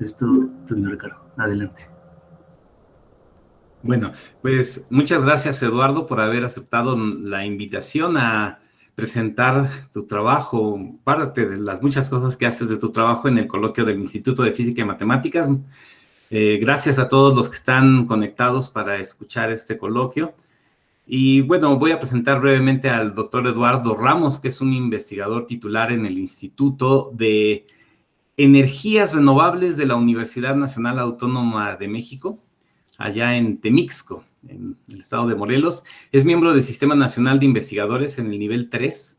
Es todo tuyo, Ricardo. Adelante. Bueno, pues muchas gracias, Eduardo, por haber aceptado la invitación a presentar tu trabajo, parte de las muchas cosas que haces de tu trabajo en el coloquio del Instituto de Física y Matemáticas. Gracias a todos los que están conectados para escuchar este coloquio. Y bueno, voy a presentar brevemente al doctor Eduardo Ramos, que es un investigador titular en el Instituto de Energías Renovables de la Universidad Nacional Autónoma de México, allá en Temixco, en el estado de Morelos. Es miembro del Sistema Nacional de Investigadores en el nivel 3.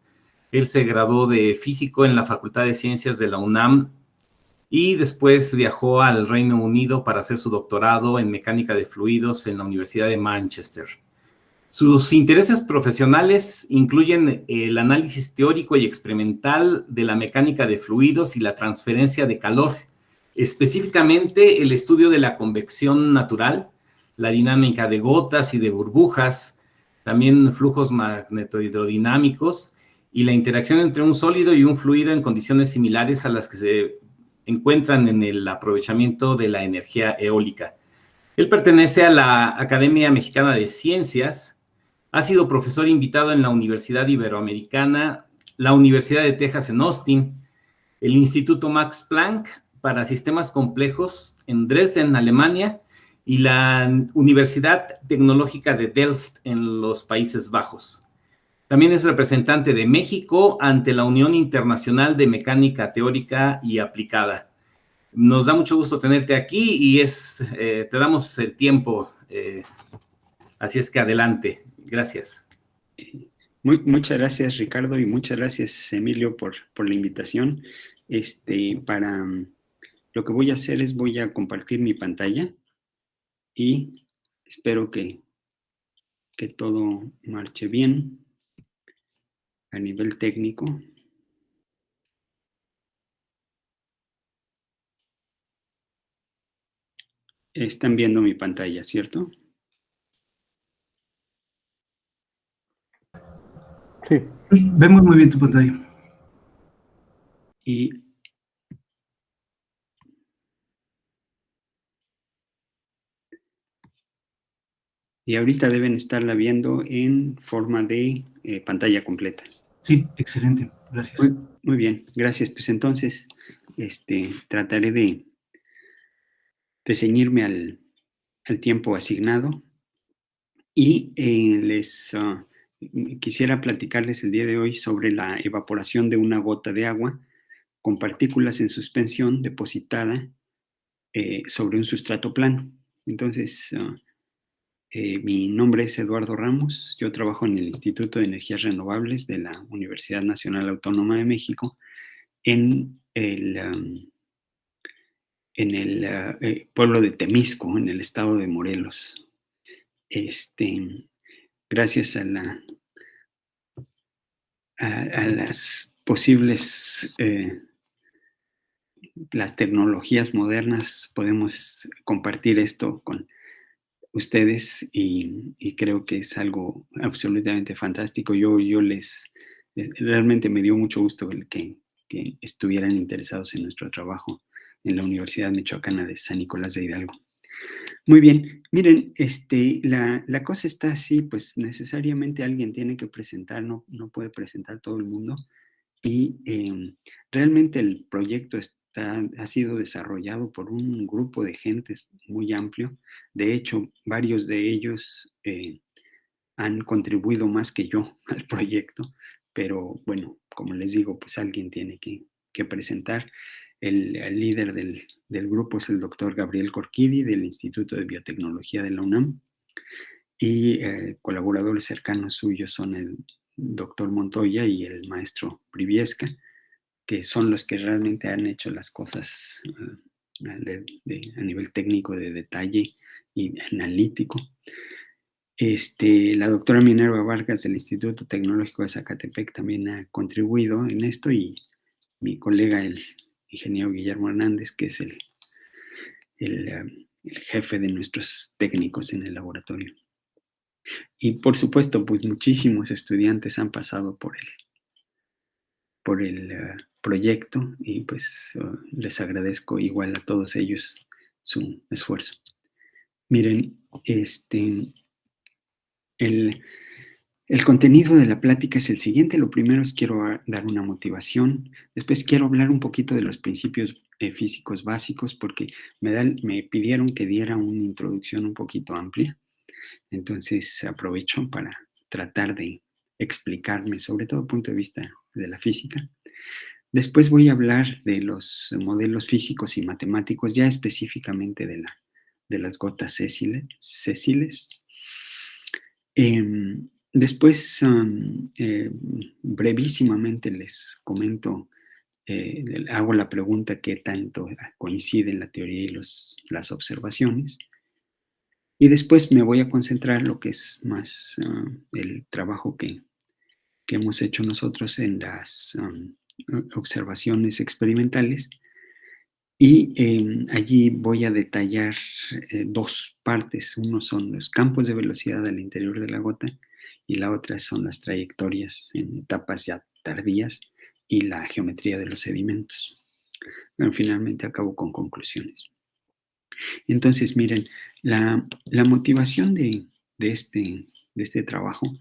Él se graduó de físico en la Facultad de Ciencias de la UNAM y después viajó al Reino Unido para hacer su doctorado en mecánica de fluidos en la Universidad de Manchester. Sus intereses profesionales incluyen el análisis teórico y experimental de la mecánica de fluidos y la transferencia de calor, específicamente el estudio de la convección natural, la dinámica de gotas y de burbujas, también flujos magnetohidrodinámicos y la interacción entre un sólido y un fluido en condiciones similares a las que se encuentran en el aprovechamiento de la energía eólica. Él pertenece a la Academia Mexicana de Ciencias. Ha sido profesor invitado en la Universidad Iberoamericana, la Universidad de Texas en Austin, el Instituto Max Planck para Sistemas Complejos en Dresden, Alemania, y la Universidad Tecnológica de Delft en los Países Bajos. También es representante de México ante la Unión Internacional de Mecánica Teórica y Aplicada. Nos da mucho gusto tenerte aquí y te damos el tiempo, así es que adelante. Gracias. Muchas gracias, Ricardo, y muchas gracias, Emilio, por la invitación. Lo que voy a hacer es voy a compartir mi pantalla y espero que todo marche bien a nivel técnico. Están viendo mi pantalla, ¿cierto? Sí. Vemos muy bien tu pantalla. Y ahorita deben estarla viendo en forma de pantalla completa. Sí, excelente. Gracias. Muy bien, gracias. Pues entonces, trataré de ceñirme al tiempo asignado y quisiera platicarles el día de hoy sobre la evaporación de una gota de agua con partículas en suspensión depositada sobre un sustrato plano. Entonces, mi nombre es Eduardo Ramos, yo trabajo en el Instituto de Energías Renovables de la Universidad Nacional Autónoma de México en el pueblo de Temisco, en el estado de Morelos. Gracias a las posibles las tecnologías modernas podemos compartir esto con ustedes y creo que es algo absolutamente fantástico. Realmente me dio mucho gusto que estuvieran interesados en nuestro trabajo en la Universidad Michoacana de San Nicolás de Hidalgo. Muy bien, miren, la cosa está así, pues necesariamente alguien tiene que presentar, no puede presentar todo el mundo, y realmente el proyecto ha sido desarrollado por un grupo de gentes muy amplio. De hecho, varios de ellos han contribuido más que yo al proyecto, pero bueno, como les digo, pues alguien tiene que presentar. El líder del grupo es el doctor Gabriel Corquidi del Instituto de Biotecnología de la UNAM y colaboradores cercanos suyos son el doctor Montoya y el maestro Briviesca, que son los que realmente han hecho las cosas a nivel técnico, de detalle y analítico. La doctora Minerva Vargas del Instituto Tecnológico de Zacatepec también ha contribuido en esto, y mi colega, el ingeniero Guillermo Hernández, que es el jefe de nuestros técnicos en el laboratorio. Y por supuesto, pues muchísimos estudiantes han pasado por proyecto y pues les agradezco igual a todos ellos su esfuerzo. Miren, el contenido de la plática es el siguiente. Lo primero es quiero dar una motivación. Después quiero hablar un poquito de los principios físicos básicos porque me pidieron que diera una introducción un poquito amplia. Entonces aprovecho para tratar de explicarme, sobre todo desde el punto de vista de la física. Después voy a hablar de los modelos físicos y matemáticos, ya específicamente de las gotas sésiles. Después, brevísimamente les comento, hago la pregunta qué tanto coinciden la teoría y las observaciones. Y después me voy a concentrar en lo que es más el trabajo que hemos hecho nosotros en las observaciones experimentales. Y allí voy a detallar dos partes. Uno son los campos de velocidad al interior de la gota y la otra son las trayectorias en etapas ya tardías y la geometría de los sedimentos. Bueno, finalmente acabo con conclusiones. Entonces, miren, la motivación de este trabajo,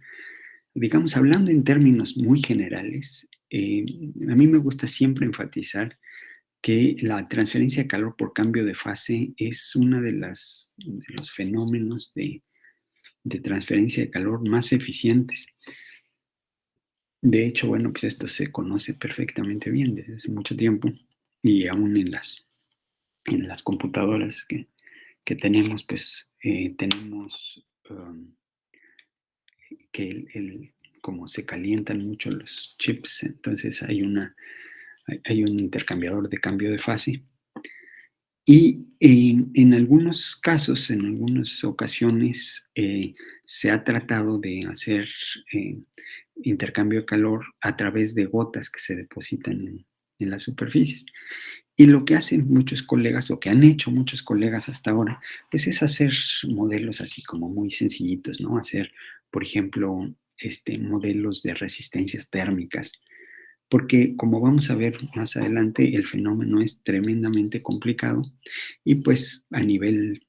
digamos, hablando en términos muy generales, a mí me gusta siempre enfatizar que la transferencia de calor por cambio de fase es uno de los fenómenos de transferencia de calor más eficientes. De hecho, bueno, pues esto se conoce perfectamente bien desde hace mucho tiempo y aún en las computadoras que tenemos, pues tenemos que como se calientan mucho los chips, entonces hay un intercambiador de cambio de fase. Y en algunos casos, en algunas ocasiones, se ha tratado de hacer intercambio de calor a través de gotas que se depositan en las superficies. Y lo que hacen muchos colegas, lo que han hecho muchos colegas hasta ahora, pues es hacer modelos así como muy sencillitos, ¿no? Hacer, por ejemplo, modelos de resistencias térmicas, porque como vamos a ver más adelante, el fenómeno es tremendamente complicado y pues a nivel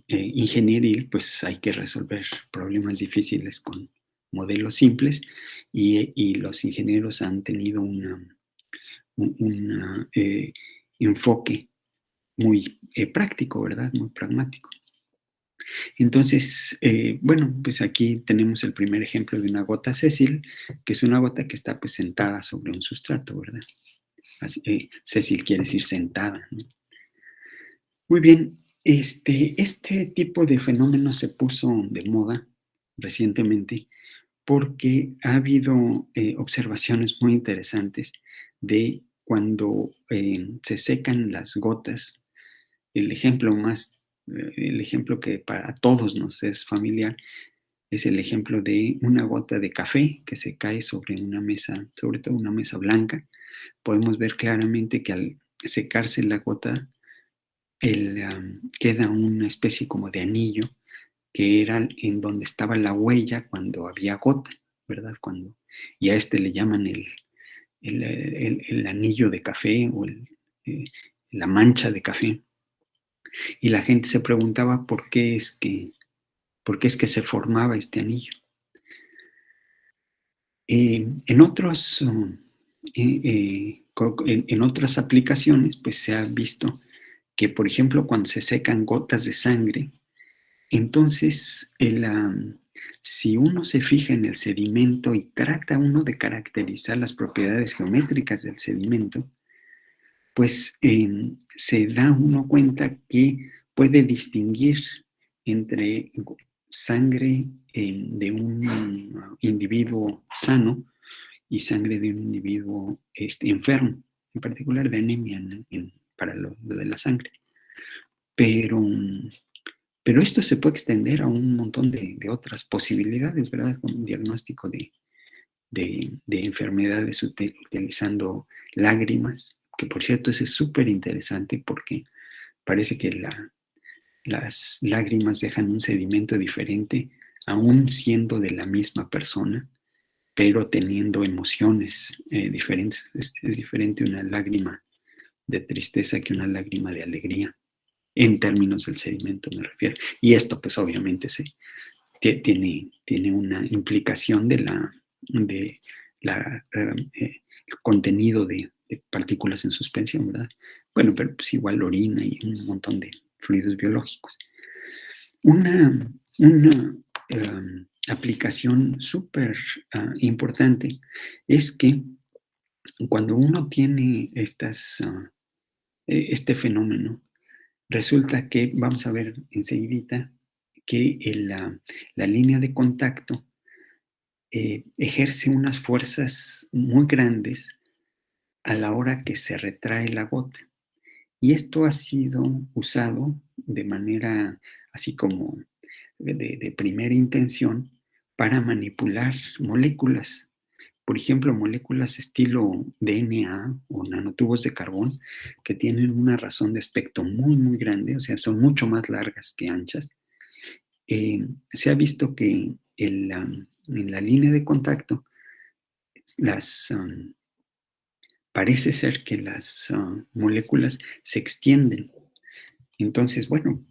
ingenieril, pues hay que resolver problemas difíciles con modelos simples y los ingenieros han tenido un enfoque muy práctico, ¿verdad? Muy pragmático. Entonces, bueno, pues aquí tenemos el primer ejemplo de una gota sésil, que es una gota que está pues sentada sobre un sustrato, ¿verdad? Así, sésil quiere decir sentada, ¿no? Muy bien, este tipo de fenómeno se puso de moda recientemente porque ha habido observaciones muy interesantes de cuando se secan las gotas. El ejemplo que para todos nos es familiar es el ejemplo de una gota de café que se cae sobre una mesa, sobre todo una mesa blanca. Podemos ver claramente que al secarse la gota, queda una especie como de anillo que era en donde estaba la huella cuando había gota, ¿verdad? Y a le llaman el anillo de café o la mancha de café. Y la gente se preguntaba por qué es que se formaba este anillo. En otras aplicaciones, pues se ha visto que, por ejemplo, cuando se secan gotas de sangre, entonces si uno se fija en el sedimento y trata uno de caracterizar las propiedades geométricas del sedimento, pues se da uno cuenta que puede distinguir entre sangre de un individuo sano y sangre de un individuo enfermo, en particular de anemia para lo de la sangre. Pero esto se puede extender a un montón de otras posibilidades, ¿verdad? Con un diagnóstico de enfermedades utilizando lágrimas, que por cierto eso es súper interesante porque parece que las lágrimas dejan un sedimento diferente, aún siendo de la misma persona, pero teniendo emociones diferentes. Es diferente una lágrima de tristeza que una lágrima de alegría, en términos del sedimento me refiero. Y esto pues obviamente tiene una implicación de el contenido de partículas en suspensión, ¿verdad? Bueno, pero pues igual orina y un montón de fluidos biológicos. Una aplicación súper importante es que cuando uno tiene este fenómeno, resulta que, vamos a ver enseguidita, que la línea de contacto ejerce unas fuerzas muy grandes a la hora que se retrae la gota. Y esto ha sido usado de manera así como de primera intención para manipular moléculas. Por ejemplo, moléculas estilo DNA o nanotubos de carbón que tienen una razón de espectro muy, muy grande, o sea, son mucho más largas que anchas. Se ha visto que en la línea de contacto parece ser que las moléculas se extienden. Entonces, bueno,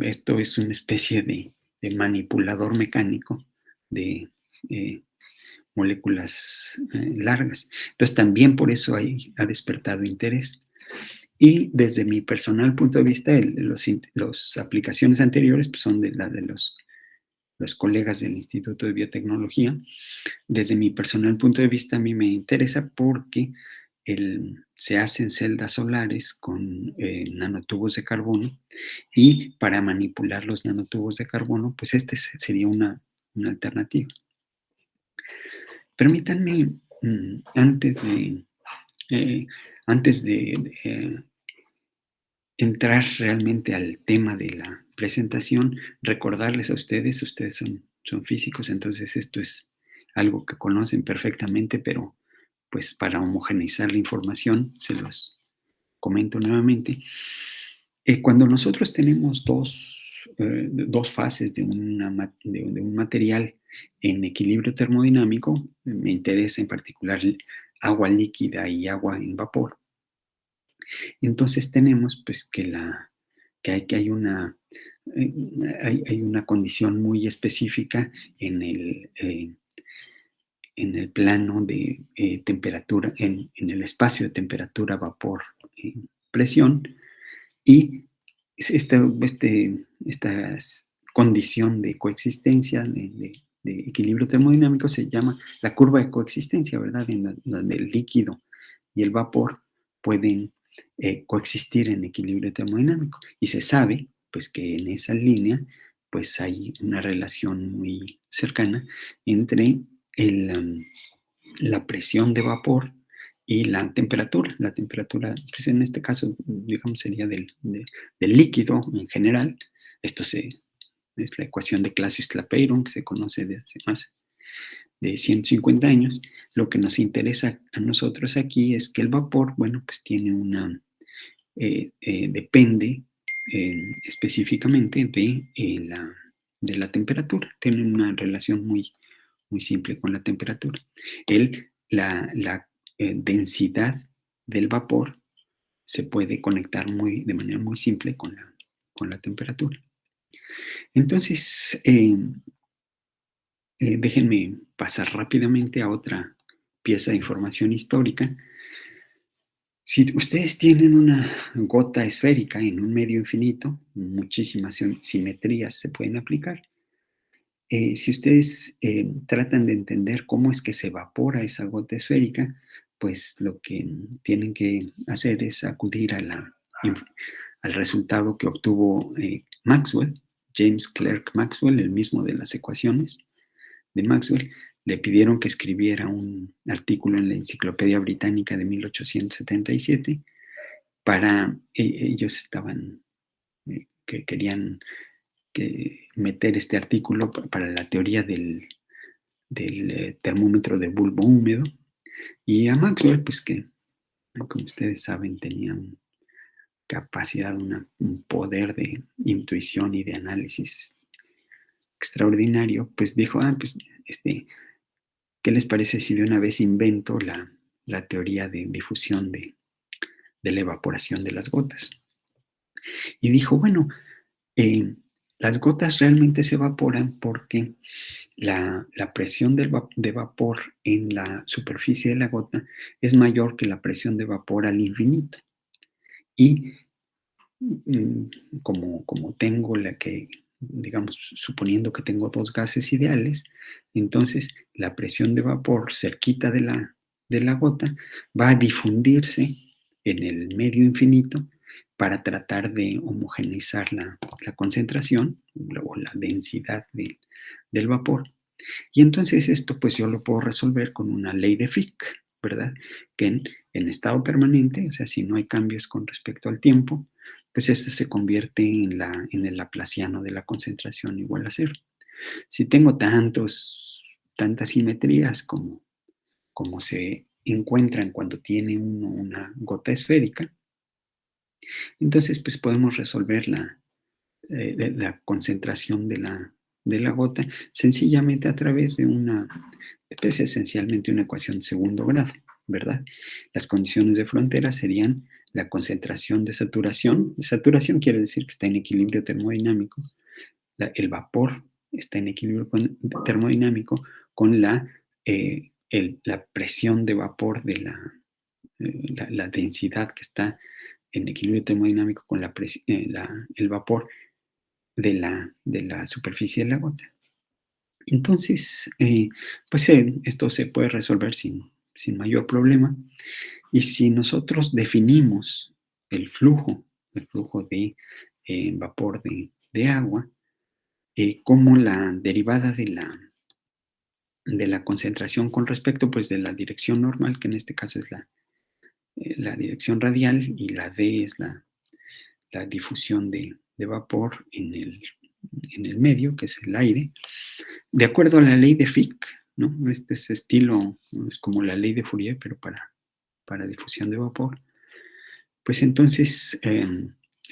esto es una especie de manipulador mecánico de moléculas largas. Entonces, también por eso ha despertado interés. Y desde mi personal punto de vista, las aplicaciones anteriores pues, son de los colegas del Instituto de Biotecnología. Desde mi personal punto de vista, a mí me interesa porque se hacen celdas solares con nanotubos de carbono, y para manipular los nanotubos de carbono, pues este sería una alternativa. Permítanme, antes de entrar realmente al tema de la presentación, recordarles a ustedes son físicos, entonces esto es algo que conocen perfectamente, pero pues para homogeneizar la información se los comento nuevamente. Cuando nosotros tenemos dos fases de un material en equilibrio termodinámico, me interesa en particular agua líquida y agua en vapor. Entonces tenemos pues que hay una condición muy específica en el plano de temperatura, en el espacio de temperatura, vapor, presión, y esta condición de coexistencia, de equilibrio termodinámico, se llama la curva de coexistencia, ¿verdad? En donde el líquido y el vapor pueden coexistir en equilibrio termodinámico. Y se sabe, pues, que en esa línea, pues, hay una relación muy cercana entre la presión de vapor y la temperatura. La temperatura, pues en este caso, digamos, sería del líquido en general. Esto es la ecuación de Clausius-Clapeyron, que se conoce desde más de 150 años. Lo que nos interesa a nosotros aquí es que el vapor, bueno, pues tiene depende específicamente de la temperatura. Tiene una relación muy, muy simple con la temperatura. La densidad del vapor se puede conectar de manera muy simple con la temperatura. Entonces, déjenme pasar rápidamente a otra pieza de información histórica. Si ustedes tienen una gota esférica en un medio infinito, muchísimas simetrías se pueden aplicar. Si ustedes tratan de entender cómo es que se evapora esa gota esférica, pues lo que tienen que hacer es acudir al resultado que obtuvo Maxwell, James Clerk Maxwell, el mismo de las ecuaciones de Maxwell. Le pidieron que escribiera un artículo en la Enciclopedia Británica de 1877 ellos estaban, que querían meter este artículo para la teoría del termómetro de bulbo húmedo, y a Maxwell, pues que, como ustedes saben, tenía una capacidad, un poder de intuición y de análisis extraordinario, pues dijo, pues ¿qué les parece si de una vez invento la teoría de difusión de la evaporación de las gotas? Y dijo, bueno, las gotas realmente se evaporan porque la presión de vapor en la superficie de la gota es mayor que la presión de vapor al infinito. Y como tengo digamos, suponiendo que tengo dos gases ideales, entonces la presión de vapor cerquita de la gota va a difundirse en el medio infinito para tratar de homogeneizar la concentración o la densidad del vapor. Y entonces esto pues yo lo puedo resolver con una ley de Fick, ¿verdad? Que en estado permanente, o sea, si no hay cambios con respecto al tiempo, pues esto se convierte en el laplaciano de la concentración igual a cero. Si tengo tantas simetrías como se encuentran cuando tiene uno una gota esférica, entonces pues podemos resolver la concentración de la gota sencillamente a través de es esencialmente una ecuación de segundo grado, ¿verdad? Las condiciones de frontera serían la concentración de saturación. Saturación quiere decir que está en equilibrio termodinámico. El vapor está en equilibrio termodinámico con la presión de vapor de la densidad que está en equilibrio termodinámico con el vapor de la superficie de la gota. Entonces, pues esto se puede resolver sin mayor problema. Y si nosotros definimos el flujo de vapor de agua como la derivada de la concentración con respecto pues de la dirección normal, que en este caso es la dirección radial, y la D es la difusión de vapor en el medio, que es el aire, de acuerdo a la ley de Fick, ¿no? Este es estilo, es como la ley de Fourier, pero para difusión de vapor. Pues entonces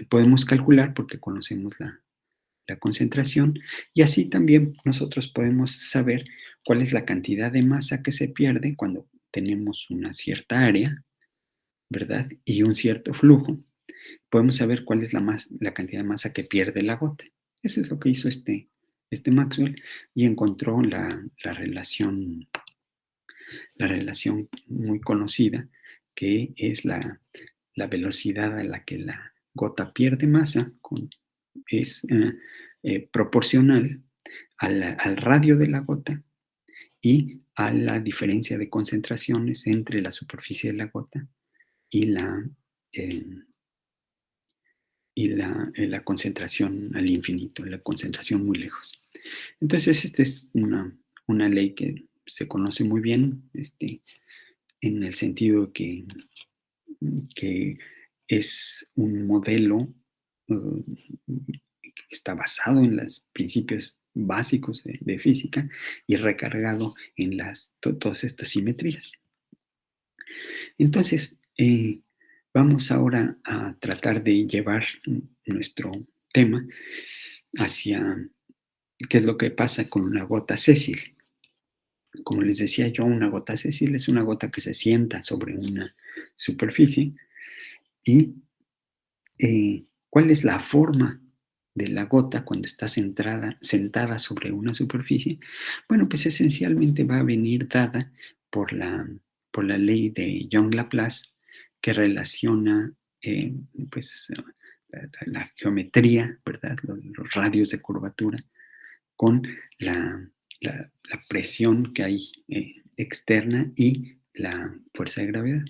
podemos calcular, porque conocemos la concentración, y así también nosotros podemos saber cuál es la cantidad de masa que se pierde cuando tenemos una cierta área, ¿verdad? Y un cierto flujo. Podemos saber cuál es la cantidad de masa que pierde la gota. Eso es lo que hizo este Maxwell, y encontró la relación muy conocida, que es la velocidad a la que la gota pierde masa es proporcional al radio de la gota y a la diferencia de concentraciones entre la superficie de la gota y la concentración al infinito, la concentración muy lejos. Entonces, esta es una ley que se conoce muy bien, en el sentido que es un modelo que está basado en los principios básicos de física y recargado en todas estas simetrías. Entonces, vamos ahora a tratar de llevar nuestro tema hacia qué es lo que pasa con una gota sésil. Como les decía yo, una gota sésil es una gota que se sienta sobre una superficie. ¿Y cuál es la forma de la gota cuando está sentada sobre una superficie? Bueno, pues esencialmente va a venir dada por la ley de Young-Laplace, que relaciona pues la geometría, ¿verdad? Los radios de curvatura con la presión que hay externa y la fuerza de gravedad.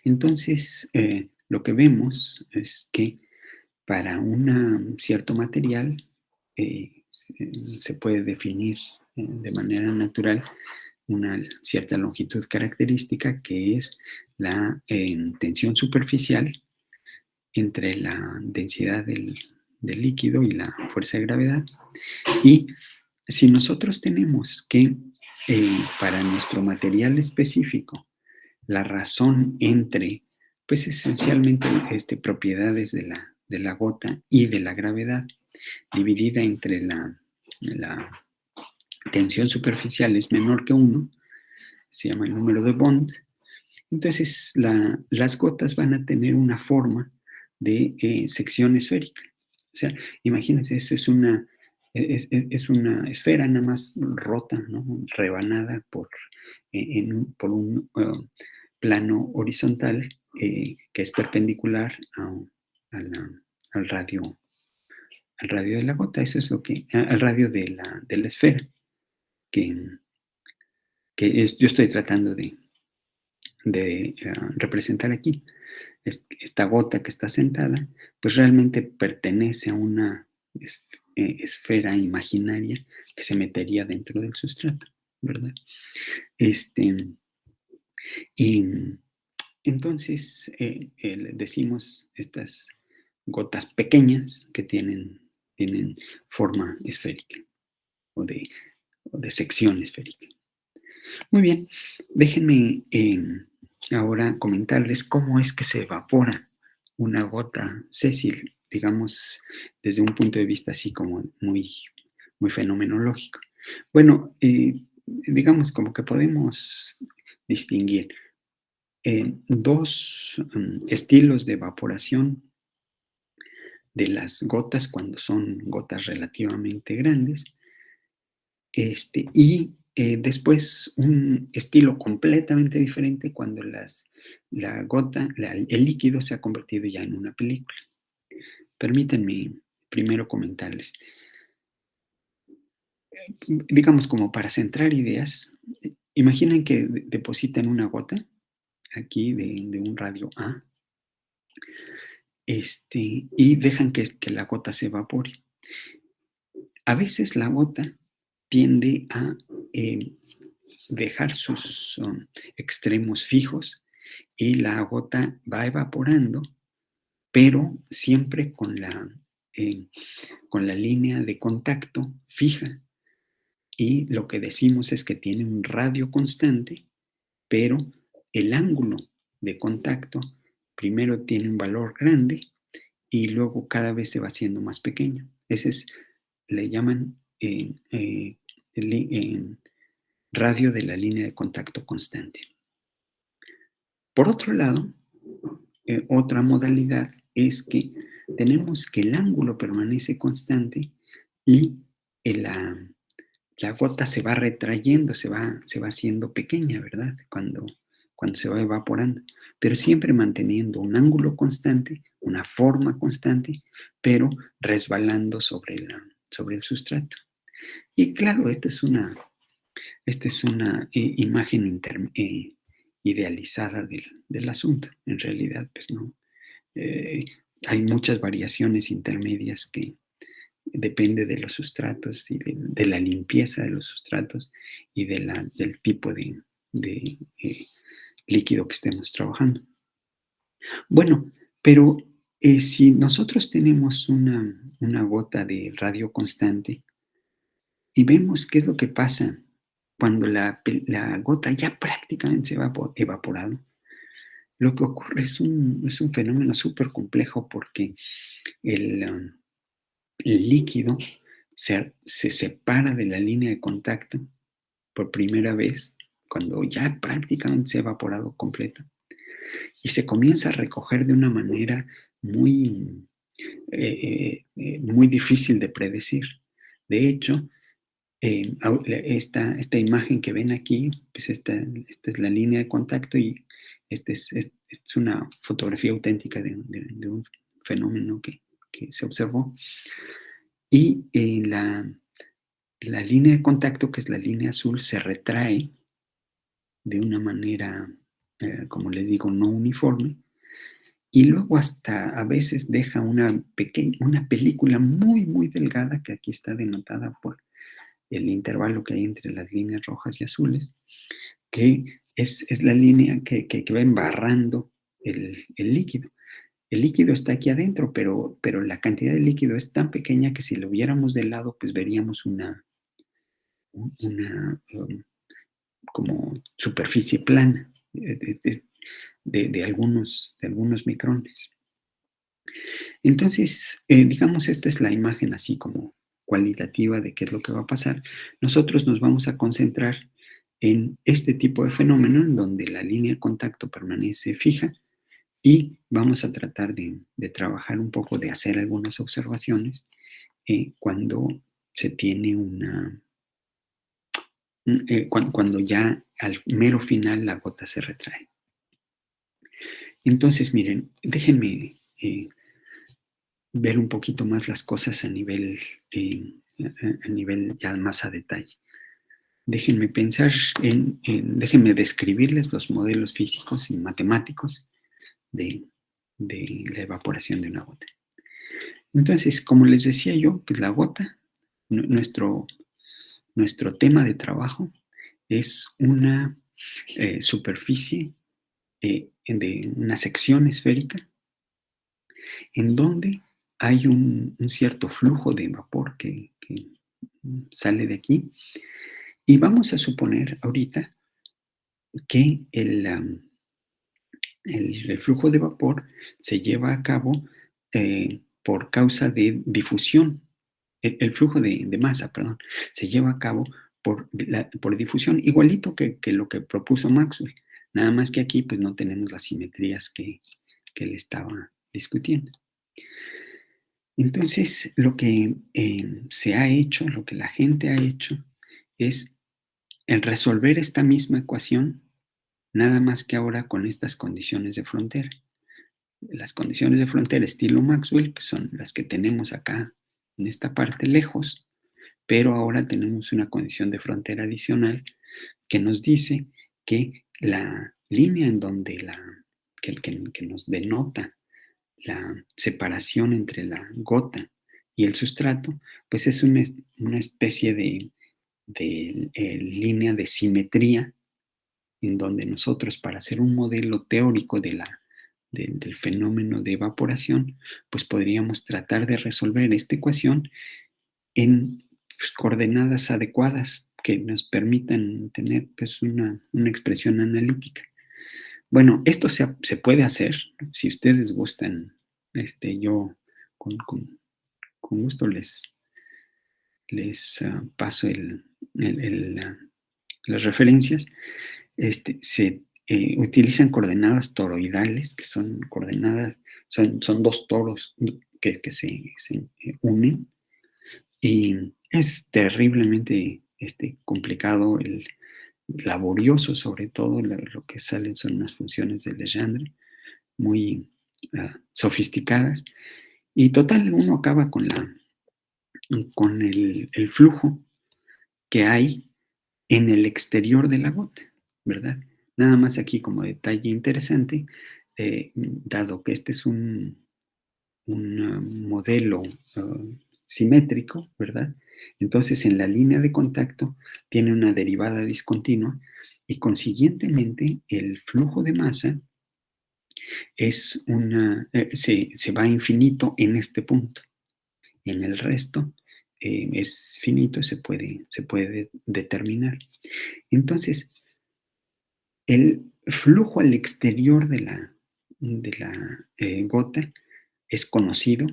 Entonces, lo que vemos es que para un cierto material se puede definir de manera natural una cierta longitud característica, que es la tensión superficial entre la densidad del líquido y la fuerza de gravedad. Y si nosotros tenemos que para nuestro material específico la razón entre, pues esencialmente propiedades de la gota y de la gravedad, dividida entre tensión superficial es menor que 1, se llama el número de Bond. Entonces las gotas van a tener una forma de sección esférica. O sea, imagínense, eso es una esfera nada más rota, ¿no? Rebanada por un plano horizontal que es perpendicular al radio de la gota. Eso es al radio de la esfera que yo estoy tratando de representar aquí. Esta gota que está sentada, pues realmente pertenece a una esfera imaginaria que se metería dentro del sustrato, ¿verdad? Y entonces decimos estas gotas pequeñas que tienen forma esférica o de sección esférica. Muy bien, déjenme ahora comentarles cómo es que se evapora una gota Cecil, digamos, desde un punto de vista así como muy, muy fenomenológico. Bueno, digamos como que podemos distinguir dos estilos de evaporación de las gotas cuando son gotas relativamente grandes, y después un estilo completamente diferente cuando el líquido se ha convertido ya en una película. Permítanme primero comentarles. Digamos, como para centrar ideas, imaginen que depositan una gota aquí de un radio A, y dejan que la gota se evapore. A veces la gota tiende a dejar sus extremos fijos y la gota va evaporando, pero siempre con la línea de contacto fija. Y lo que decimos es que tiene un radio constante, pero el ángulo de contacto primero tiene un valor grande y luego cada vez se va haciendo más pequeño. Le llaman radio de la línea de contacto constante. Por otro lado, otra modalidad es que tenemos que el ángulo permanece constante y la gota se va retrayendo, se va haciendo pequeña, ¿verdad? Cuando se va evaporando, pero siempre manteniendo un ángulo constante, una forma constante, pero resbalando sobre el sustrato. Y claro, esta es una imagen idealizada del asunto. En realidad, pues no. Hay muchas variaciones intermedias que depende de los sustratos y de la limpieza de los sustratos y del tipo de líquido que estemos trabajando. Bueno, pero si nosotros tenemos una gota de radio constante y vemos qué es lo que pasa cuando la gota ya prácticamente se va evaporado, lo que ocurre es un fenómeno súper complejo porque el líquido se separa de la línea de contacto por primera vez cuando ya prácticamente se ha evaporado completo y se comienza a recoger de una manera muy, muy difícil de predecir. De hecho, esta imagen que ven aquí, pues esta es la línea de contacto y esta es una fotografía auténtica de un fenómeno que se observó. Y la línea de contacto, que es la línea azul, se retrae de una manera, como les digo, no uniforme, y luego hasta a veces deja una película muy, muy delgada, que aquí está denotada por el intervalo que hay entre las líneas rojas y azules, que es la línea que va embarrando el líquido. El líquido está aquí adentro, pero la cantidad de líquido es tan pequeña que si lo viéramos de lado, pues veríamos una como superficie plana de algunos micrones. Entonces, digamos, esta es la imagen así como cualitativa de qué es lo que va a pasar, nosotros nos vamos a concentrar en este tipo de fenómeno en donde la línea de contacto permanece fija y vamos a tratar de trabajar un poco, de hacer algunas observaciones cuando se tiene cuando ya al mero final la gota se retrae. Entonces, miren, déjenme ver un poquito más las cosas a nivel ya más a detalle. Déjenme pensar déjenme describirles los modelos físicos y matemáticos de la evaporación de una gota. Entonces, como les decía yo, pues la gota, nuestro tema de trabajo es una superficie de una sección esférica en donde hay un cierto flujo de vapor que sale de aquí, y vamos a suponer ahorita que el flujo de vapor se lleva a cabo por causa de difusión. El flujo de masa, perdón, se lleva a cabo por difusión, igualito que lo que propuso Maxwell, nada más que aquí pues no tenemos las simetrías que él estaba discutiendo. Entonces, lo que se ha hecho, lo que la gente ha hecho, es resolver esta misma ecuación, nada más que ahora con estas condiciones de frontera. Las condiciones de frontera estilo Maxwell pues son las que tenemos acá en esta parte lejos, pero ahora tenemos una condición de frontera adicional que nos dice que la línea en donde que nos denota la separación entre la gota y el sustrato, pues es una especie de línea de simetría en donde nosotros, para hacer un modelo teórico del fenómeno de evaporación, pues podríamos tratar de resolver esta ecuación en coordenadas adecuadas que nos permitan tener pues una expresión analítica. Bueno, esto se puede hacer, si ustedes gustan, yo con gusto les paso las referencias. Se utilizan coordenadas toroidales, que son coordenadas, son dos toros que se unen, y es terriblemente complicado, laborioso sobre todo. Lo que salen son unas funciones de Legendre muy sofisticadas, y total, uno acaba con el flujo que hay en el exterior de la gota, ¿verdad? Nada más aquí como detalle interesante, dado que este es un modelo simétrico, ¿verdad? Entonces, en la línea de contacto tiene una derivada discontinua y consiguientemente el flujo de masa es se va a infinito en este punto. En el resto es finito, se puede determinar. Entonces, el flujo al exterior de la gota es conocido.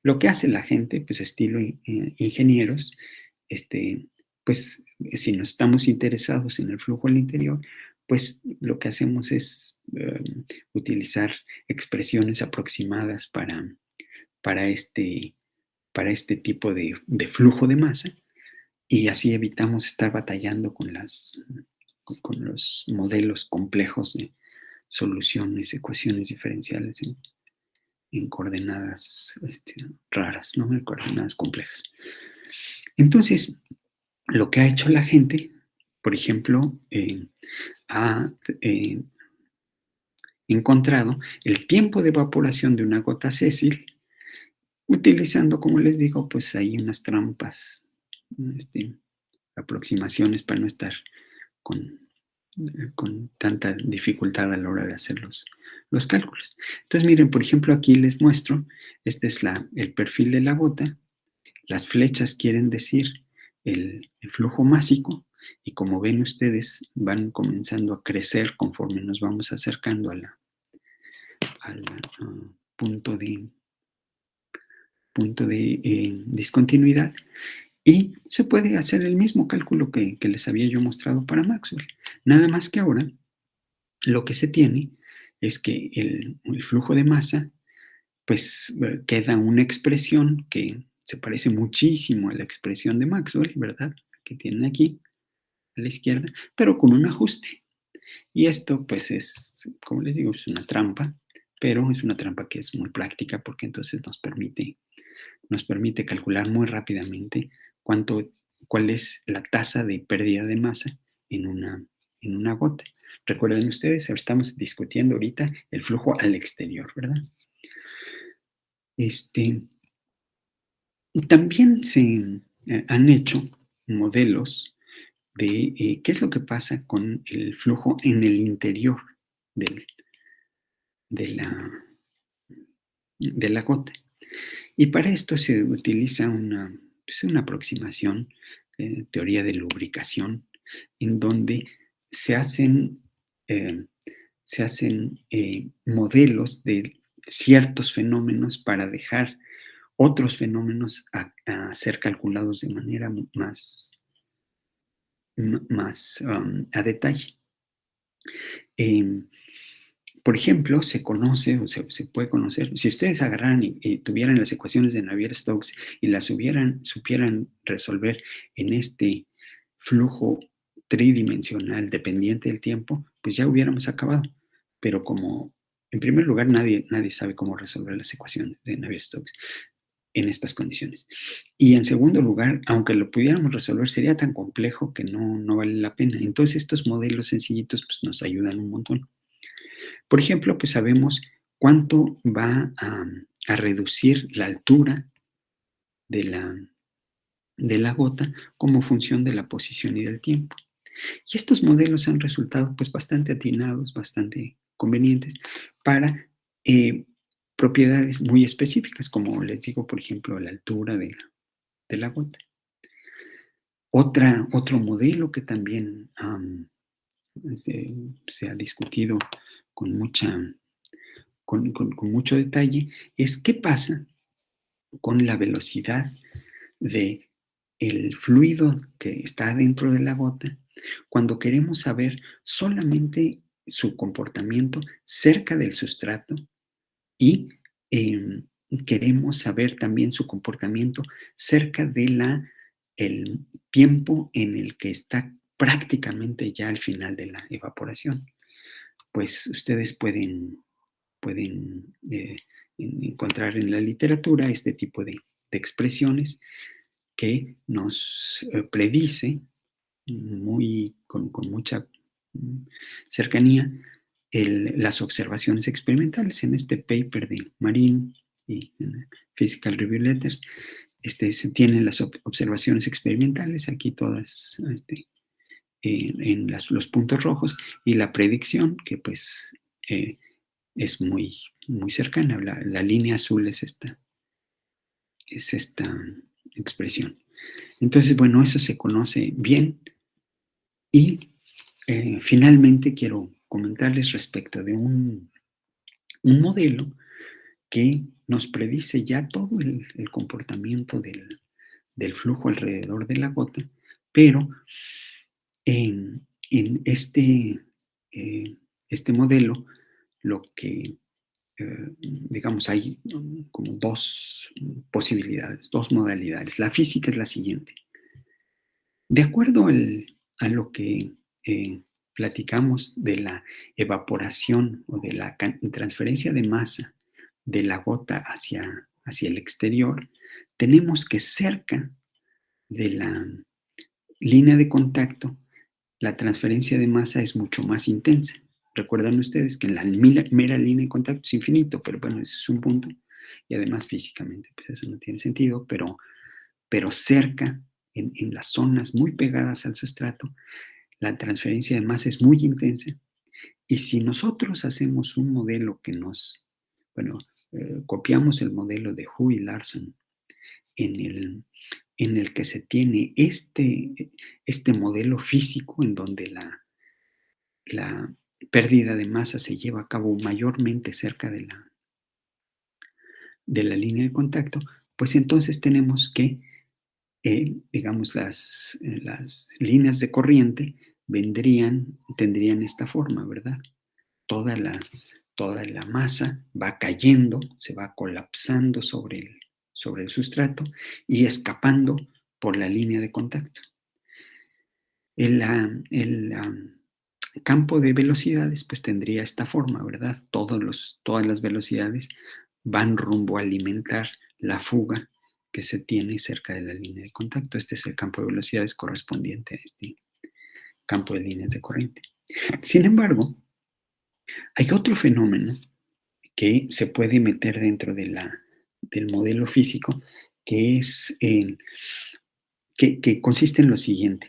Lo que hace la gente, pues estilo ingenieros, pues si no estamos interesados en el flujo al interior, pues lo que hacemos es utilizar expresiones aproximadas para este tipo de flujo de masa, y así evitamos estar batallando con los modelos complejos de soluciones, ecuaciones diferenciales en coordenadas raras, ¿no? En coordenadas complejas. Entonces, lo que ha hecho la gente, por ejemplo, ha encontrado el tiempo de evaporación de una gota Cecil, utilizando, como les digo, pues hay unas trampas, aproximaciones para no estar con tanta dificultad a la hora de hacer los cálculos. Entonces, miren, por ejemplo, aquí les muestro, este es el perfil de la gota. Las flechas quieren decir el flujo másico, y como ven ustedes, van comenzando a crecer conforme nos vamos acercando al punto punto de discontinuidad, y se puede hacer el mismo cálculo que les había yo mostrado para Maxwell. Nada más que ahora lo que se tiene es que el flujo de masa, pues queda una expresión que se parece muchísimo a la expresión de Maxwell, ¿verdad? Que tienen aquí a la izquierda, pero con un ajuste. Y esto, pues es, como les digo, es una trampa, pero es una trampa que es muy práctica porque entonces nos permite calcular muy rápidamente cuál es la tasa de pérdida de masa en una gota. Recuerden ustedes, estamos discutiendo ahorita el flujo al exterior, ¿verdad? También se han hecho modelos de qué es lo que pasa con el flujo en el interior de la gota. Y para esto se utiliza una aproximación, teoría de lubricación, en donde se hacen modelos de ciertos fenómenos para dejar otros fenómenos a ser calculados de manera más a detalle. Por ejemplo, se conoce o se puede conocer, si ustedes agarraran y tuvieran las ecuaciones de Navier-Stokes y las supieran resolver en este flujo tridimensional dependiente del tiempo, pues ya hubiéramos acabado. Pero como, en primer lugar, nadie sabe cómo resolver las ecuaciones de Navier-Stokes en estas condiciones. Y en segundo lugar, aunque lo pudiéramos resolver, sería tan complejo que no vale la pena. Entonces, estos modelos sencillitos pues, nos ayudan un montón. Por ejemplo, pues sabemos cuánto va a reducir la altura de la gota como función de la posición y del tiempo. Y estos modelos han resultado pues bastante atinados, bastante convenientes para propiedades muy específicas, como les digo, por ejemplo, la altura de la gota. Otro modelo que también se ha discutido con mucho detalle es qué pasa con la velocidad de el fluido que está dentro de la gota cuando queremos saber solamente su comportamiento cerca del sustrato y queremos saber también su comportamiento cerca de el tiempo en el que está prácticamente ya al final de la evaporación. Pues ustedes pueden encontrar en la literatura este tipo de expresiones que nos predice con mucha cercanía las observaciones experimentales. En este paper de Marin y en Physical Review Letters se tienen las observaciones experimentales, aquí todas en los puntos rojos, y la predicción que pues es muy, muy cercana. La línea azul es esta expresión. Entonces, bueno, eso se conoce bien. Y finalmente quiero comentarles respecto de un modelo que nos predice ya todo el comportamiento del flujo alrededor de la gota, pero en este modelo lo que digamos, hay como dos posibilidades, dos modalidades. La física es la siguiente. De acuerdo a lo que platicamos de la evaporación o de la transferencia de masa de la gota hacia el exterior, tenemos que cerca de la línea de contacto, la transferencia de masa es mucho más intensa. Recuerdan ustedes que en la mera línea de contacto es infinito, pero bueno, ese es un punto. Y además físicamente, pues eso no tiene sentido, pero cerca, en las zonas muy pegadas al sustrato, la transferencia de masa es muy intensa. Y si nosotros hacemos un modelo que copiamos el modelo de Hu y Larson en el que se tiene este modelo físico en donde la pérdida de masa se lleva a cabo mayormente cerca de la línea de contacto, pues entonces tenemos que, digamos, las líneas de corriente tendrían esta forma, ¿verdad? Toda la masa va cayendo, se va colapsando sobre el sustrato y escapando por la línea de contacto. El campo de velocidades pues tendría esta forma, ¿verdad? Todas las velocidades van rumbo a alimentar la fuga que se tiene cerca de la línea de contacto. Este es el campo de velocidades correspondiente a este campo de líneas de corriente. Sin embargo, hay otro fenómeno que se puede meter dentro del modelo físico, que es que consiste en lo siguiente.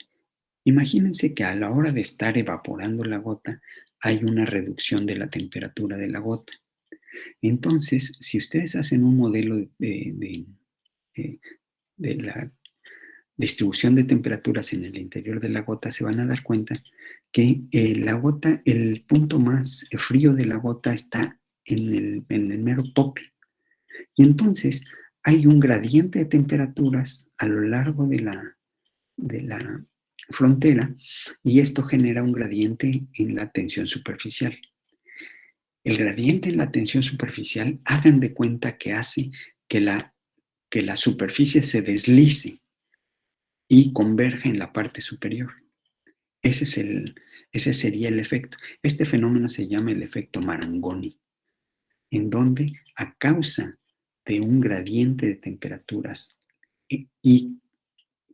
Imagínense que a la hora de estar evaporando la gota, hay una reducción de la temperatura de la gota. Entonces, si ustedes hacen un modelo de la distribución de temperaturas en el interior de la gota, se van a dar cuenta que la gota, el punto más frío de la gota está en el mero tope. Y entonces hay un gradiente de temperaturas a lo largo de la frontera, y esto genera un gradiente en la tensión superficial. El gradiente en la tensión superficial, hagan de cuenta que hace que la superficie se deslice y converge en la parte superior. Ese sería el efecto. Este fenómeno se llama el efecto Marangoni, en donde a causa de un gradiente de temperaturas y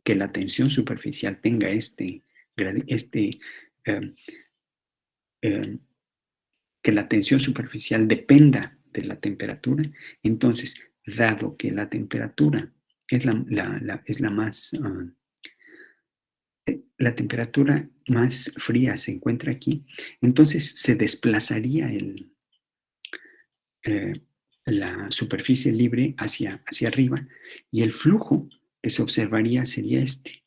que la tensión superficial tenga que la tensión superficial dependa de la temperatura, entonces, dado que la temperatura es la temperatura más fría se encuentra aquí, entonces se desplazaría la superficie libre hacia arriba, y el flujo que se observaría sería este,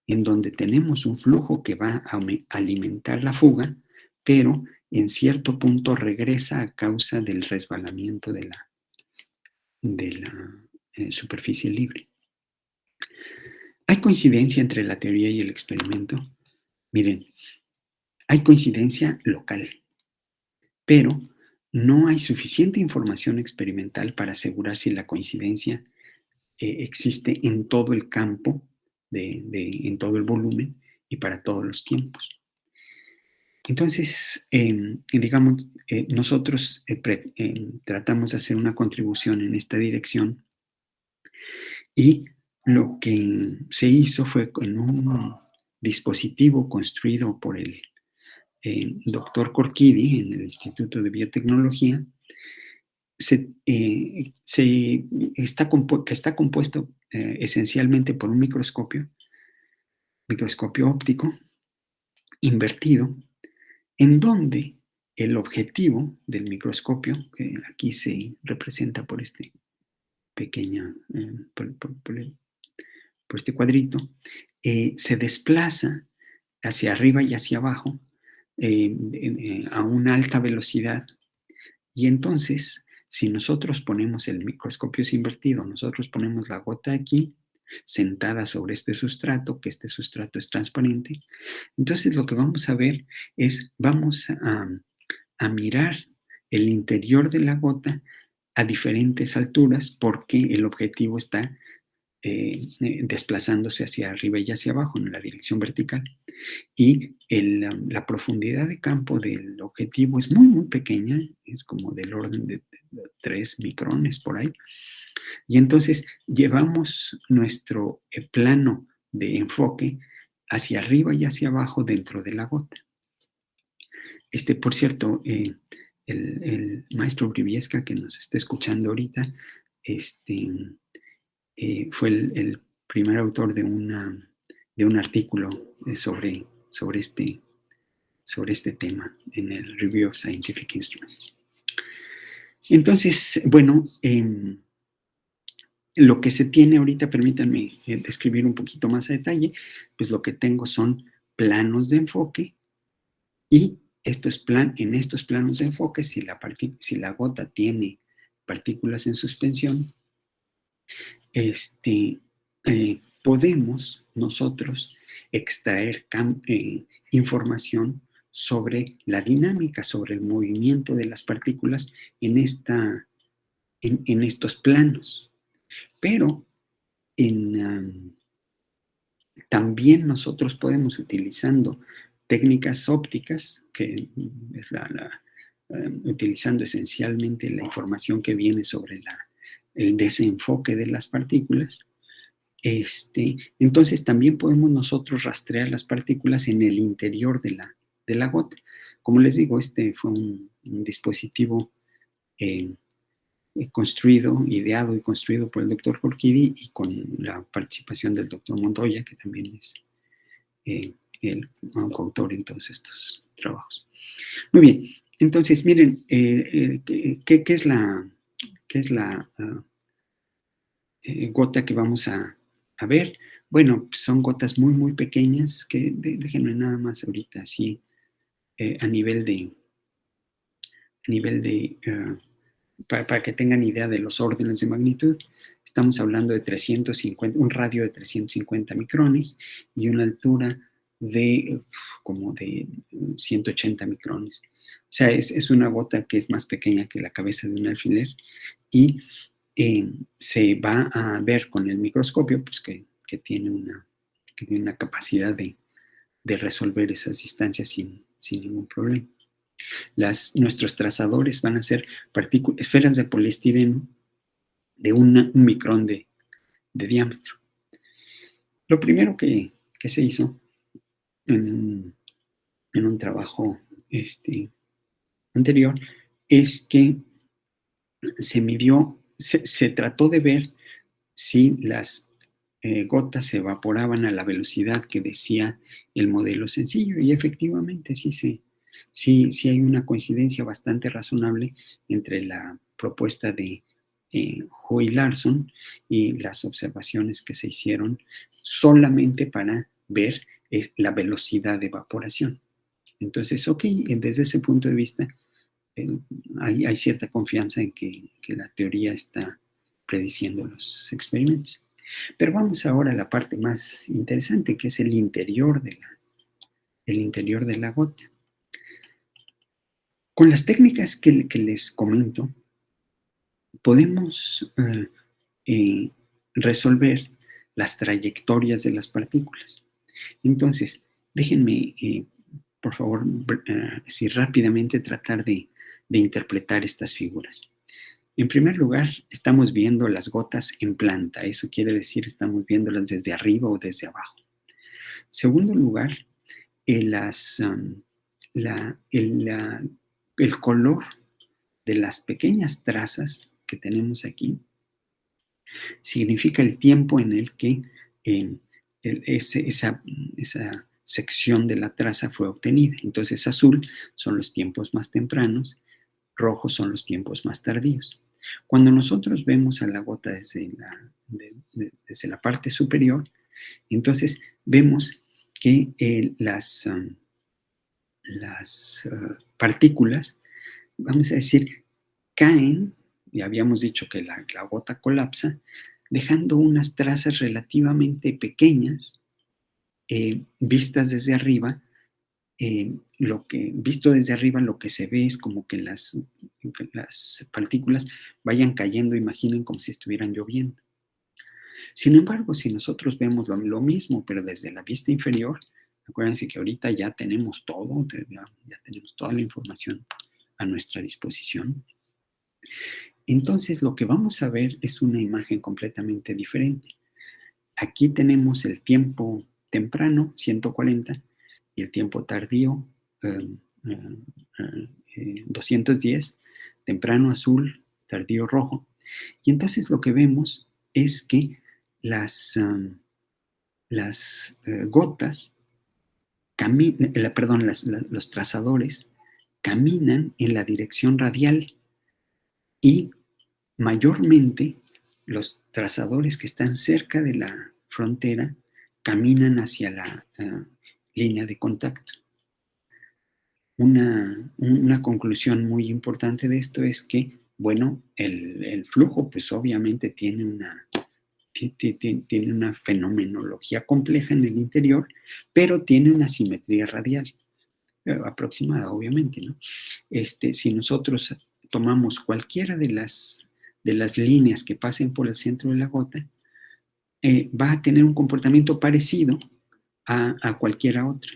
en donde tenemos un flujo que va a alimentar la fuga, pero en cierto punto regresa a causa del resbalamiento de la superficie libre. ¿Hay coincidencia entre la teoría y el experimento? Miren, hay coincidencia local, pero no hay suficiente información experimental para asegurar si la coincidencia existe en todo el campo, en todo el volumen y para todos los tiempos. Entonces, digamos, nosotros tratamos de hacer una contribución en esta dirección, y lo que se hizo fue en un dispositivo construido por el doctor Corkidi en el Instituto de Biotecnología, que está compuesto esencialmente por un microscopio óptico invertido, en donde el objetivo del microscopio, que aquí se representa por este pequeño, por este cuadrito, se desplaza hacia arriba y hacia abajo a una alta velocidad. Y entonces, si nosotros ponemos el microscopio es invertido, nosotros ponemos la gota aquí, sentada sobre este sustrato, que este sustrato es transparente, entonces lo que vamos a ver es, vamos a mirar el interior de la gota a diferentes alturas, porque el objetivo está desplazándose hacia arriba y hacia abajo en la dirección vertical, y la profundidad de campo del objetivo es muy, muy pequeña, es como del orden de 3 micrones por ahí, y entonces llevamos nuestro plano de enfoque hacia arriba y hacia abajo dentro de la gota. Por cierto, el maestro Briviesca, que nos está escuchando ahorita, fue el primer autor de un artículo sobre este tema en el Review of Scientific Instruments. Entonces, bueno, lo que se tiene ahorita, permítanme describir un poquito más a detalle, pues lo que tengo son planos de enfoque, y en estos planos de enfoque, si la gota tiene partículas en suspensión, podemos nosotros extraer información sobre la dinámica, sobre el movimiento de las partículas en estos planos. Pero también nosotros podemos, utilizando técnicas ópticas, que es utilizando esencialmente la información que viene sobre el desenfoque de las partículas, entonces también podemos nosotros rastrear las partículas en el interior de la gota. Como les digo, fue un dispositivo ideado y construido por el doctor Jorquidi y con la participación del doctor Montoya, que también es el coautor en todos estos trabajos. Muy bien, entonces miren, ¿qué es la gota que vamos a ver? Bueno, son gotas muy, muy pequeñas que déjenme nada más ahorita así a nivel de para que tengan idea de los órdenes de magnitud. Estamos hablando de un radio de 350 micrones y una altura de como de 180 micrones. O sea, es una gota que es más pequeña que la cabeza de un alfiler y se va a ver con el microscopio pues, que tiene una capacidad de resolver esas distancias sin ningún problema. Nuestros trazadores van a ser esferas de poliestireno de un micrón de diámetro. Lo primero que se hizo en un trabajo anterior es que se midió, se trató de ver si las gotas se evaporaban a la velocidad que decía el modelo sencillo, y efectivamente sí hay una coincidencia bastante razonable entre la propuesta de Ho y Larson y las observaciones que se hicieron solamente para ver la velocidad de evaporación. Entonces, ok, desde ese punto de vista hay cierta confianza en que la teoría está prediciendo los experimentos. Pero vamos ahora a la parte más interesante, que es el interior de la gota. Con las técnicas que les comento, podemos resolver las trayectorias de las partículas. Entonces, déjenme, por favor, rápidamente tratar de interpretar estas figuras. En primer lugar, estamos viendo las gotas en planta. Eso quiere decir, estamos viéndolas desde arriba o desde abajo. En segundo lugar, el color de las pequeñas trazas que tenemos aquí significa el tiempo en el que esa sección de la traza fue obtenida. Entonces, azul son los tiempos más tempranos, rojos son los tiempos más tardíos. Cuando nosotros vemos a la gota desde la parte superior, entonces vemos que las partículas, vamos a decir, caen, y habíamos dicho que la gota colapsa, dejando unas trazas relativamente pequeñas, vistas desde arriba. Visto desde arriba, lo que se ve es como que las partículas vayan cayendo, imaginen como si estuvieran lloviendo. Sin embargo, si nosotros vemos lo mismo, pero desde la vista inferior, acuérdense que ahorita ya tenemos todo, ya tenemos toda la información a nuestra disposición. Entonces, lo que vamos a ver es una imagen completamente diferente. Aquí tenemos el tiempo temprano, 140, y el tiempo tardío, 210, temprano azul, tardío rojo. Y entonces lo que vemos es que las gotas, los trazadores caminan en la dirección radial, y mayormente los trazadores que están cerca de la frontera caminan hacia la línea de contacto. Una conclusión muy importante de esto es que, bueno, el flujo pues obviamente tiene tiene una fenomenología compleja en el interior, pero tiene una simetría radial, aproximada, obviamente, ¿no? Si nosotros tomamos cualquiera de las líneas que pasen por el centro de la gota, va a tener un comportamiento parecido a cualquiera otra.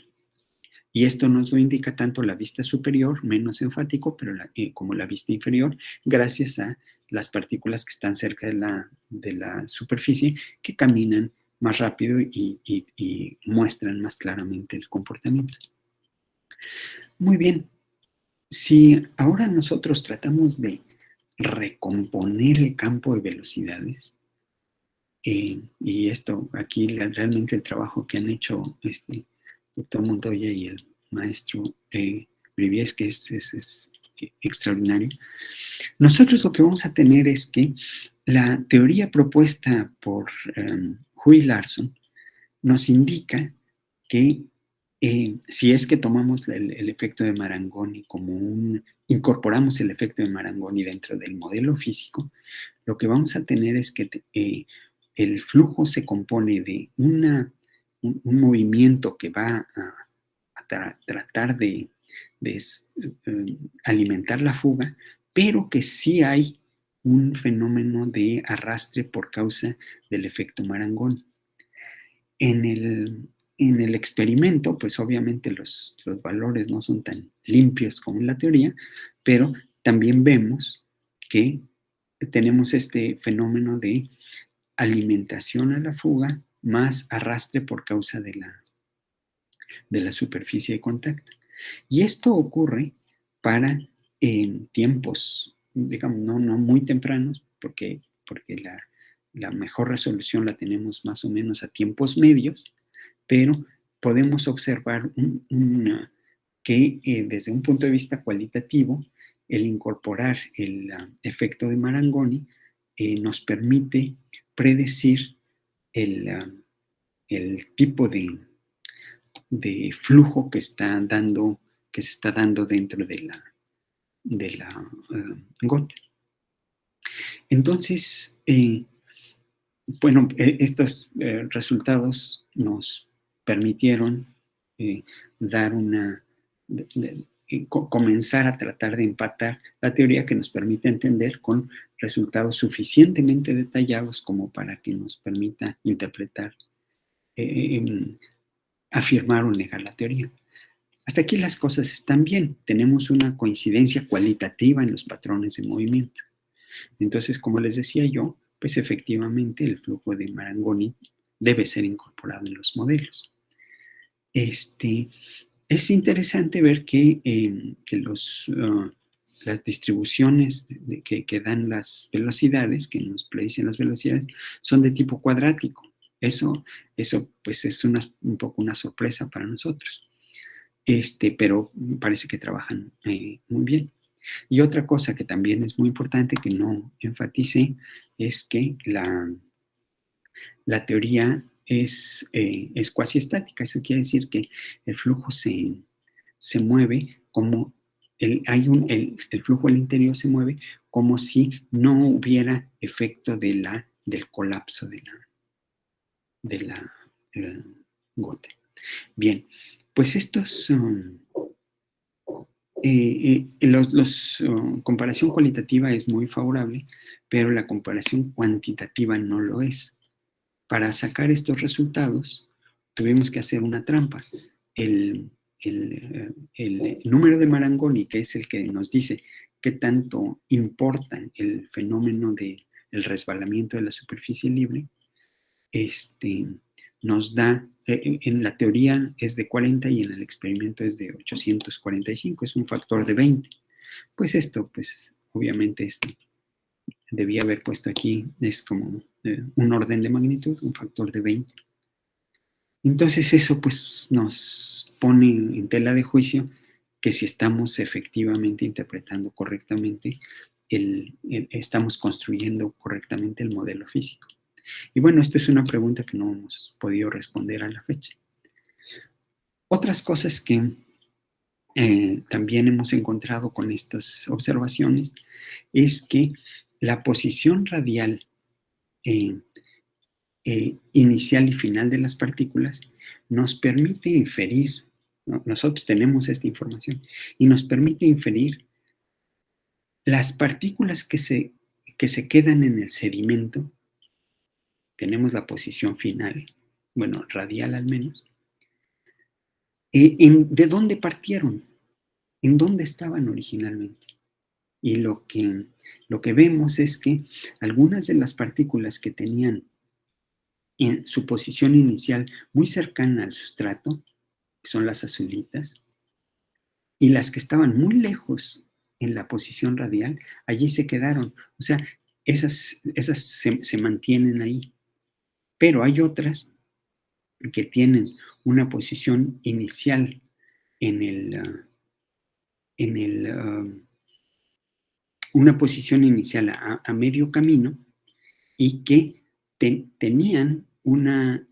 Y esto nos lo indica tanto la vista superior, menos enfático, pero como la vista inferior, gracias a las partículas que están cerca de la superficie, que caminan más rápido y muestran más claramente el comportamiento. Muy bien. Si ahora nosotros tratamos de recomponer el campo de velocidades, y esto aquí realmente el trabajo que han hecho doctor Montoya y el maestro Brivies, que es extraordinario, nosotros lo que vamos a tener es que la teoría propuesta por Hui Larson nos indica que si es que tomamos el efecto de Marangoni incorporamos el efecto de Marangoni dentro del modelo físico, lo que vamos a tener es que el flujo se compone de un movimiento que va a tratar de alimentar la fuga, pero que sí hay un fenómeno de arrastre por causa del efecto Marangoni. En el experimento, pues obviamente los valores no son tan limpios como en la teoría, pero también vemos que tenemos este fenómeno de alimentación a la fuga más arrastre por causa de la superficie de contacto. Y esto ocurre para tiempos, digamos, no muy tempranos, porque la mejor resolución la tenemos más o menos a tiempos medios, pero podemos observar que desde un punto de vista cualitativo, el incorporar el efecto de Marangoni nos permite predecir el tipo de flujo que se está dando dentro de la gota. Entonces, bueno, estos resultados nos permitieron comenzar a tratar de empatar la teoría que nos permite entender con resultados suficientemente detallados como para que nos permita interpretar, afirmar o negar la teoría. Hasta aquí las cosas están bien. Tenemos una coincidencia cualitativa en los patrones de movimiento. Entonces, como les decía yo, pues efectivamente el flujo de Marangoni debe ser incorporado en los modelos. Es interesante ver que las distribuciones que dan las velocidades, que nos predicen las velocidades, son de tipo cuadrático. Eso pues es un poco una sorpresa para nosotros. Pero parece que trabajan muy bien. Y otra cosa que también es muy importante que no enfaticé es que la teoría es cuasi estática. Eso quiere decir que el flujo se mueve como el flujo al interior se mueve como si no hubiera efecto del colapso de la gota. Bien, pues estos son... comparación cualitativa es muy favorable, pero la comparación cuantitativa no lo es. Para sacar estos resultados, tuvimos que hacer una trampa. El número de Marangoni, que es el que nos dice qué tanto importa el fenómeno del resbalamiento de la superficie libre, nos da, en la teoría es de 40 y en el experimento es de 845, es un factor de 20. Pues esto, pues obviamente debía haber puesto aquí, es como un orden de magnitud, un factor de 20. Entonces eso pues nos pone en tela de juicio que si estamos efectivamente interpretando correctamente, estamos construyendo correctamente el modelo físico. Y bueno, esta es una pregunta que no hemos podido responder a la fecha. Otras cosas que también hemos encontrado con estas observaciones es que la posición radial inicial y final de las partículas nos permite inferir, ¿no? Nosotros tenemos esta información y nos permite inferir las partículas que se quedan en el sedimento. Tenemos la posición final, bueno, radial al menos, de dónde partieron, en dónde estaban originalmente. Y lo que vemos es que algunas de las partículas que tenían en su posición inicial muy cercana al sustrato, que son las azulitas, y las que estaban muy lejos en la posición radial, allí se quedaron. O sea, esas se mantienen ahí. Pero hay otras que tienen una posición inicial una posición inicial a medio camino y que tenían una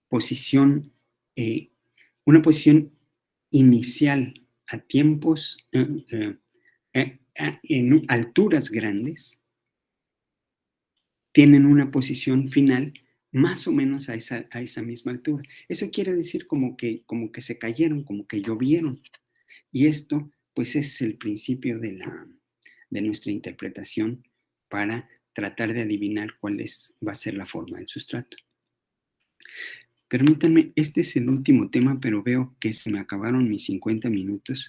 posición inicial a tiempos, en alturas grandes, tienen una posición final más o menos a esa misma altura. Eso quiere decir como que se cayeron, como que llovieron. Y esto, pues, es el principio de nuestra interpretación para tratar de adivinar va a ser la forma del sustrato. Permítanme, este es el último tema, pero veo que se me acabaron mis 50 minutos.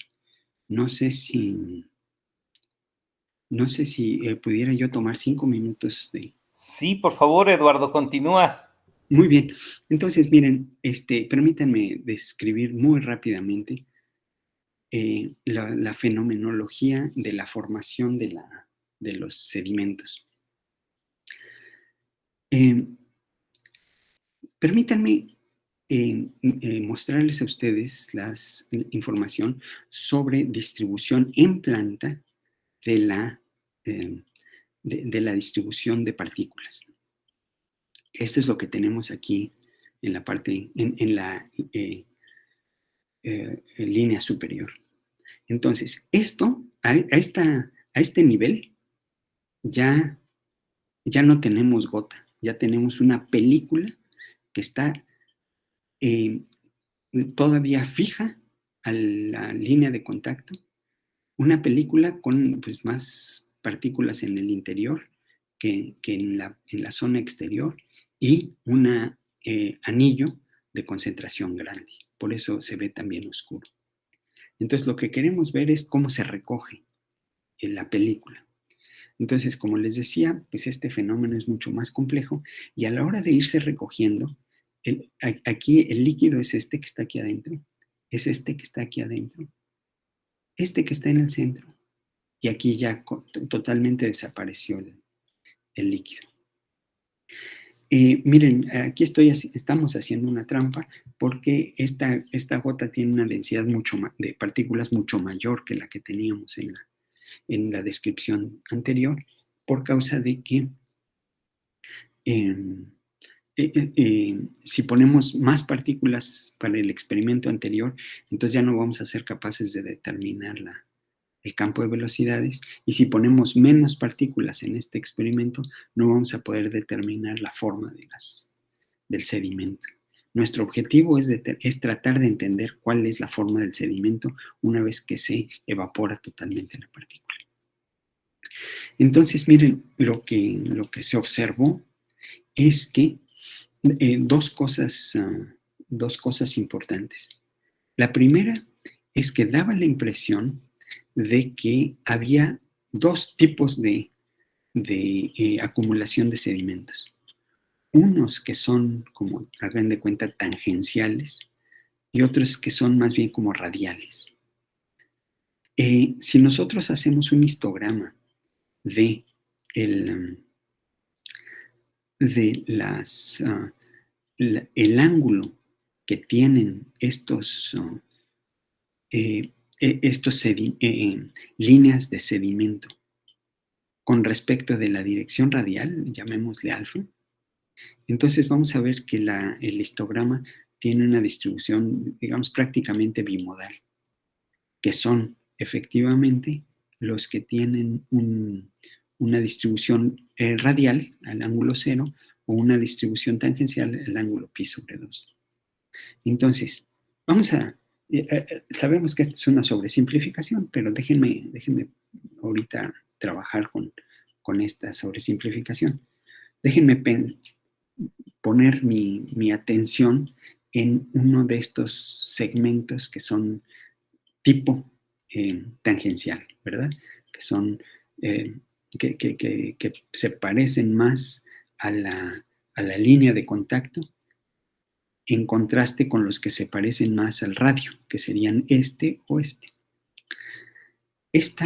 No sé si pudiera yo tomar 5 minutos de... Sí, por favor, Eduardo, continúa. Muy bien. Entonces, miren, permítanme describir muy rápidamente la fenomenología de la formación de los sedimentos. Permítanme mostrarles a ustedes la información sobre distribución en planta de la distribución de partículas. Esto es lo que tenemos aquí en la parte, en la línea superior. Entonces, esto, a este nivel, ya no tenemos gota, ya tenemos una película que está todavía fija a la línea de contacto, una película con, pues, más partículas en el interior que en la zona exterior y un anillo de concentración grande. Por eso se ve también oscuro. Entonces, lo que queremos ver es cómo se recoge en la película. Entonces, como les decía, pues este fenómeno es mucho más complejo y a la hora de irse recogiendo, aquí el líquido es este que está aquí adentro, es este que está aquí adentro, este que está en el centro, y aquí ya totalmente desapareció el líquido. Miren, aquí estamos haciendo una trampa porque esta gota tiene una densidad de partículas mucho mayor que la que teníamos en la descripción anterior, por causa de que si ponemos más partículas para el experimento anterior, entonces ya no vamos a ser capaces de determinar el campo de velocidades, y si ponemos menos partículas en este experimento, no vamos a poder determinar la forma del sedimento. Nuestro objetivo es tratar de entender cuál es la forma del sedimento una vez que se evapora totalmente la partícula. Entonces, miren, lo que se observó es que dos cosas importantes. La primera es que daba la impresión de que había dos tipos de acumulación de sedimentos. Unos que son, como hagan de cuenta, tangenciales, y otros que son más bien como radiales. Si nosotros hacemos un histograma de el ángulo que tienen estos líneas de sedimento con respecto de la dirección radial, llamémosle alfa, entonces vamos a ver que el histograma tiene una distribución, digamos, prácticamente bimodal, que son efectivamente los que tienen una distribución radial al ángulo 0 o una distribución tangencial al ángulo pi sobre 2. Entonces, sabemos que esta es una sobresimplificación, pero déjenme ahorita trabajar con esta sobresimplificación. Déjenme poner mi atención en uno de estos segmentos que son tipo tangencial, ¿verdad? Que son, que se parecen más a la línea de contacto, en contraste con los que se parecen más al radio, que serían este o este. Esta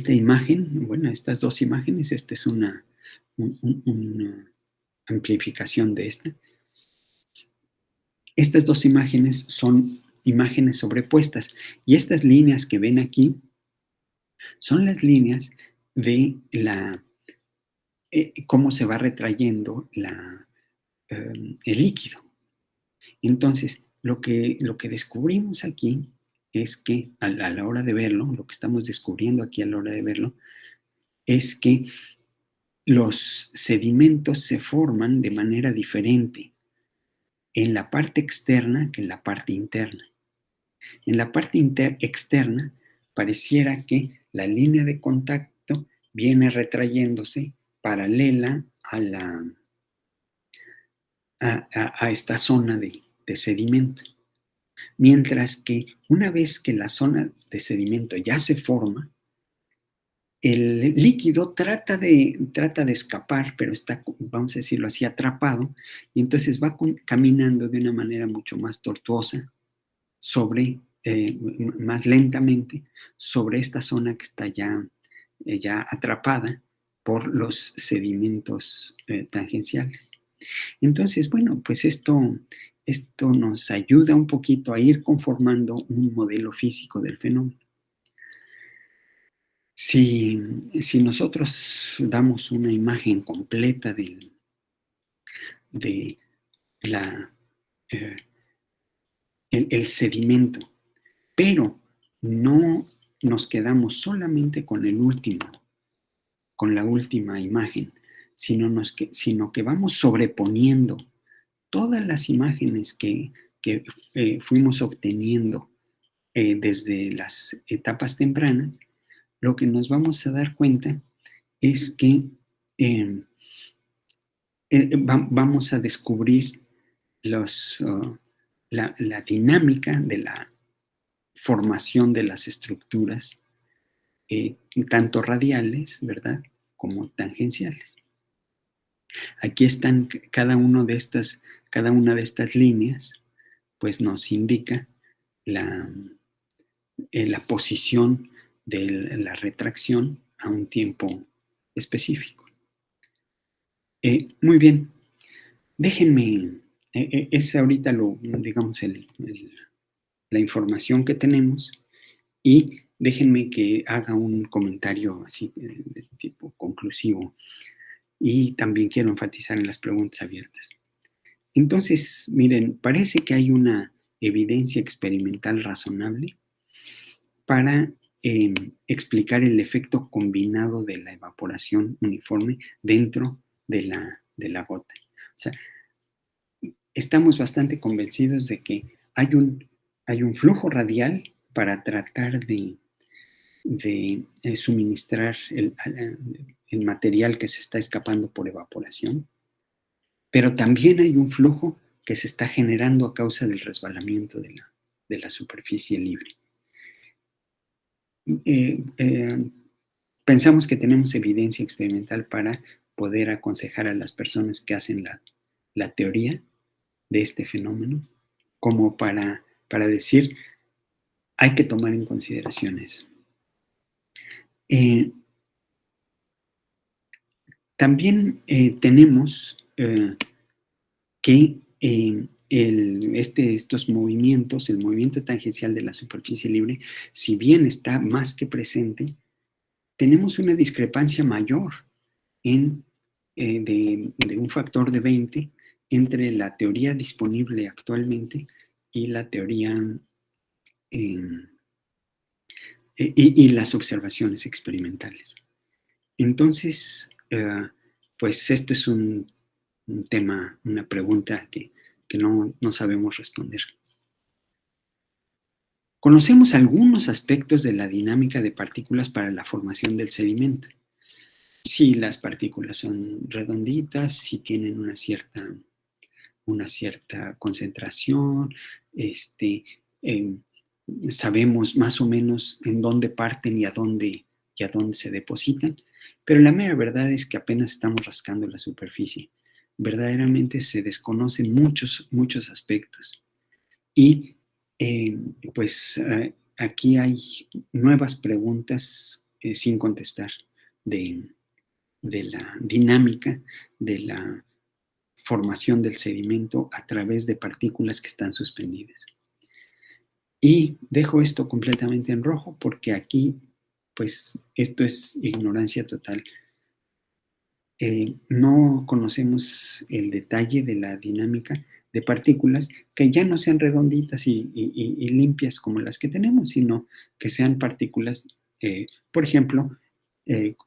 imagen, bueno, estas dos imágenes, esta es una amplificación de esta. Estas dos imágenes son imágenes sobrepuestas, y estas líneas que ven aquí son las líneas de cómo se va retrayendo el líquido. Entonces, lo que descubrimos aquí es que a la hora de verlo, lo que estamos descubriendo aquí a la hora de verlo, es que los sedimentos se forman de manera diferente en la parte externa que en la parte interna. En la parte externa pareciera que la línea de contacto viene retrayéndose paralela a esta zona de sedimento. Mientras que una vez que la zona de sedimento ya se forma, el líquido trata de escapar, pero está, vamos a decirlo así, atrapado, y entonces va caminando de una manera mucho más tortuosa, más lentamente, sobre esta zona que está ya atrapada por los sedimentos tangenciales. Entonces, bueno, pues esto nos ayuda un poquito a ir conformando un modelo físico del fenómeno. Si nosotros damos una imagen completa el sedimento, pero no nos quedamos solamente con la última imagen, sino que vamos sobreponiendo todas las imágenes que fuimos obteniendo desde las etapas tempranas, lo que nos vamos a dar cuenta es que vamos a descubrir la dinámica de la formación de las estructuras, tanto radiales, ¿verdad?, como tangenciales. Aquí están cada una de estas líneas, pues nos indica la posición de la retracción a un tiempo específico. Muy bien, déjenme, es ahorita digamos la información que tenemos, y déjenme que haga un comentario así de tipo conclusivo, y también quiero enfatizar en las preguntas abiertas. Entonces, miren, parece que hay una evidencia experimental razonable para explicar el efecto combinado de la evaporación uniforme dentro de la gota. O sea, estamos bastante convencidos de que hay un flujo radial para tratar de suministrar el material que se está escapando por evaporación, pero también hay un flujo que se está generando a causa del resbalamiento de la superficie libre. Pensamos que tenemos evidencia experimental para poder aconsejar a las personas que hacen la teoría de este fenómeno, como para decir, hay que tomar en consideración eso. También tenemos que estos movimientos, el movimiento tangencial de la superficie libre, si bien está más que presente, tenemos una discrepancia mayor de un factor de 20 entre la teoría disponible actualmente y la teoría y las observaciones experimentales. Entonces, pues esto es un tema, una pregunta que no sabemos responder. Conocemos algunos aspectos de la dinámica de partículas para la formación del sedimento. Si las partículas son redonditas, si tienen una cierta concentración, sabemos más o menos en dónde parten y a dónde se depositan, pero la mera verdad es que apenas estamos rascando la superficie. Verdaderamente se desconocen muchos aspectos. Y pues aquí hay nuevas preguntas sin contestar de la dinámica de la formación del sedimento a través de partículas que están suspendidas. Y dejo esto completamente en rojo porque aquí, pues, esto es ignorancia total. No conocemos el detalle de la dinámica de partículas que ya no sean redonditas y limpias como las que tenemos, sino que sean partículas, por ejemplo,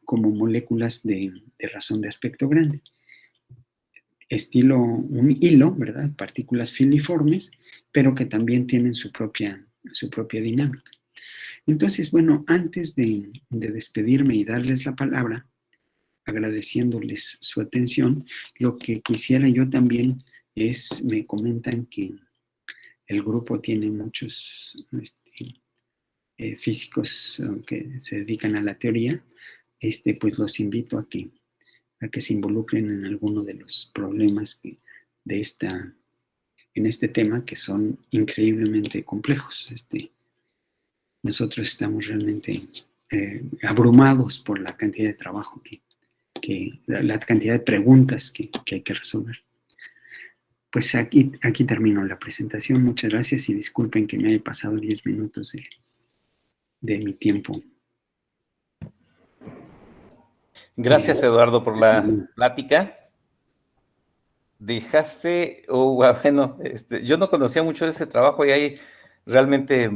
como moléculas de razón de aspecto grande. Estilo un hilo, ¿verdad? Partículas filiformes, pero que también tienen su propia dinámica. Entonces, bueno, antes de despedirme y darles la palabra, agradeciéndoles su atención, lo que quisiera yo también es, me comentan que el grupo tiene muchos físicos que se dedican a la teoría, pues los invito a que se involucren en alguno de los problemas en este tema que son increíblemente complejos. Nosotros estamos realmente abrumados por la cantidad de trabajo la cantidad de preguntas que hay que resolver. Pues aquí termino la presentación. Muchas gracias y disculpen que me haya pasado 10 minutos de mi tiempo. Gracias, Eduardo, por la plática. Dejaste, bueno, yo no conocía mucho de ese trabajo y ahí realmente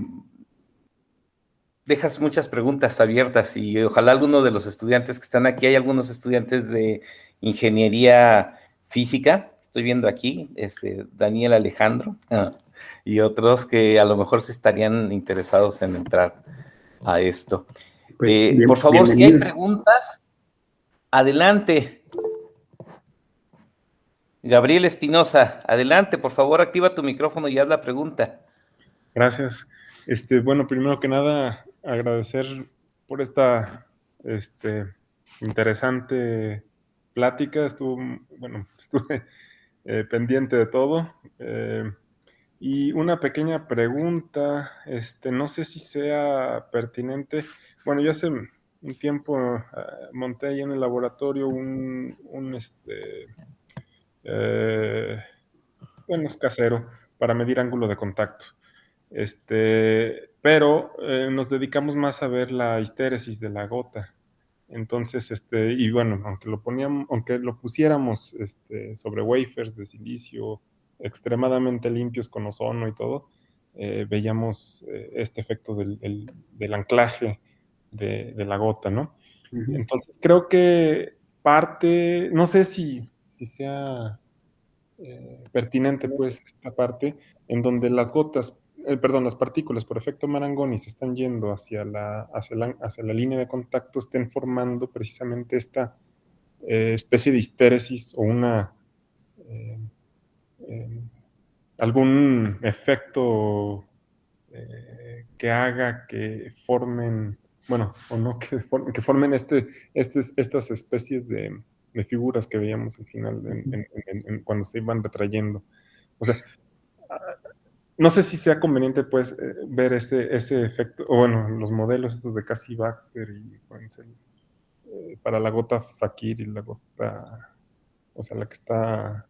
dejas muchas preguntas abiertas y ojalá alguno de los estudiantes que están aquí, hay algunos estudiantes de ingeniería física, estoy viendo aquí, Daniel Alejandro, y otros que a lo mejor se estarían interesados en entrar a esto. Pues, por favor, si hay preguntas, adelante. Gabriel Espinosa, adelante, por favor, activa tu micrófono y haz la pregunta. Gracias. Bueno, primero que nada, agradecer por esta interesante plática. Estuve pendiente de todo. Y una pequeña pregunta, no sé si sea pertinente. Bueno, yo hace un tiempo monté ahí en el laboratorio es casero para medir ángulo de contacto. Pero nos dedicamos más a ver la histéresis de la gota. Entonces, y bueno, aunque lo pusiéramos sobre wafers de silicio extremadamente limpios con ozono y todo, veíamos este efecto del anclaje de la gota, ¿no? Uh-huh. Entonces, creo que parte, no sé si sea pertinente, pues, esta parte en donde las partículas por efecto Marangoni se están yendo hacia la línea de contacto, estén formando precisamente esta especie de histéresis o algún efecto que haga que formen, bueno, o no, que formen estas especies de figuras que veíamos al final cuando se iban retrayendo. O sea, no sé si sea conveniente, pues, ver ese efecto, o bueno, los modelos estos de Cassie Baxter y Wenzel, para la gota Fakir y la gota, o sea, la que está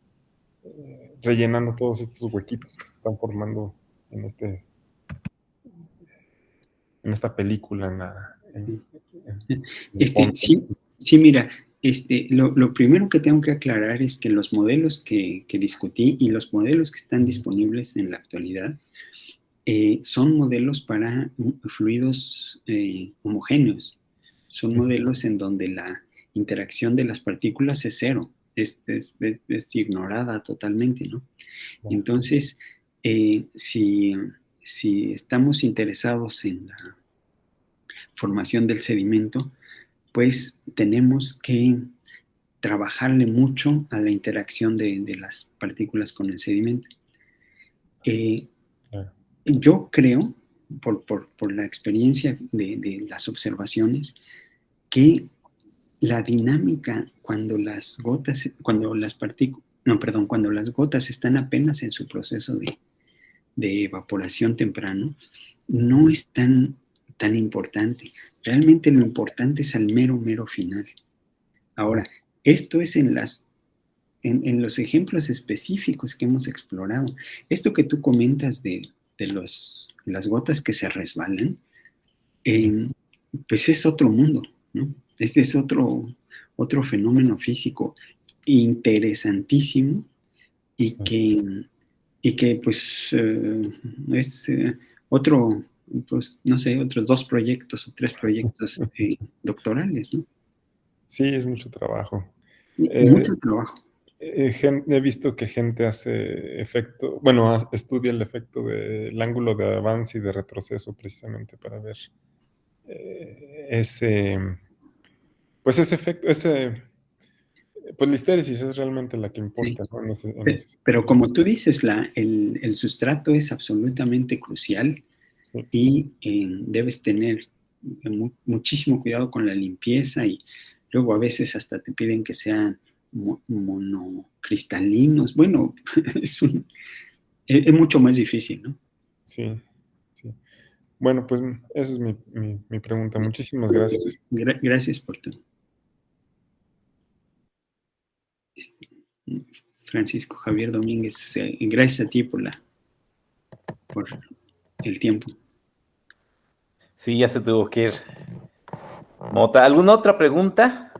rellenando todos estos huequitos que se están formando en esta película. Sí, mira, lo primero que tengo que aclarar es que los modelos que discutí y los modelos que están disponibles en la actualidad son modelos para fluidos homogéneos. Son modelos en donde interacción de las partículas es cero, es ignorada totalmente, ¿no? Entonces, si estamos interesados en la formación del sedimento, pues tenemos que trabajarle mucho a la interacción de las partículas con el sedimento. Yo creo, por la experiencia de las observaciones, que la dinámica cuando las gotas están apenas en su proceso de evaporación temprano, no es tan importante. Realmente lo importante es al mero final. Ahora, esto es en los ejemplos específicos que hemos explorado. Esto que tú comentas de las gotas que se resbalan, pues es otro mundo, ¿no? Este es otro fenómeno físico interesantísimo y que pues es otro, pues no sé, otros 2 proyectos o 3 proyectos doctorales, ¿no? Sí, es mucho trabajo. Mucho trabajo. He visto que gente hace estudia el efecto del ángulo de avance y de retroceso precisamente para ver ese efecto, pues la histéresis es realmente la que importa, Sí. ¿no? Pero como tú dices, el sustrato es absolutamente crucial, sí. Y debes tener muchísimo cuidado con la limpieza, y luego a veces hasta te piden que sean monocristalinos. Bueno, es mucho más difícil, ¿no? Sí. Bueno, pues esa es mi pregunta. Muchísimas gracias. Gracias por tu... Francisco Javier Domínguez, gracias a ti por el tiempo. Sí, ya se tuvo que ir. Mota, ¿alguna otra pregunta?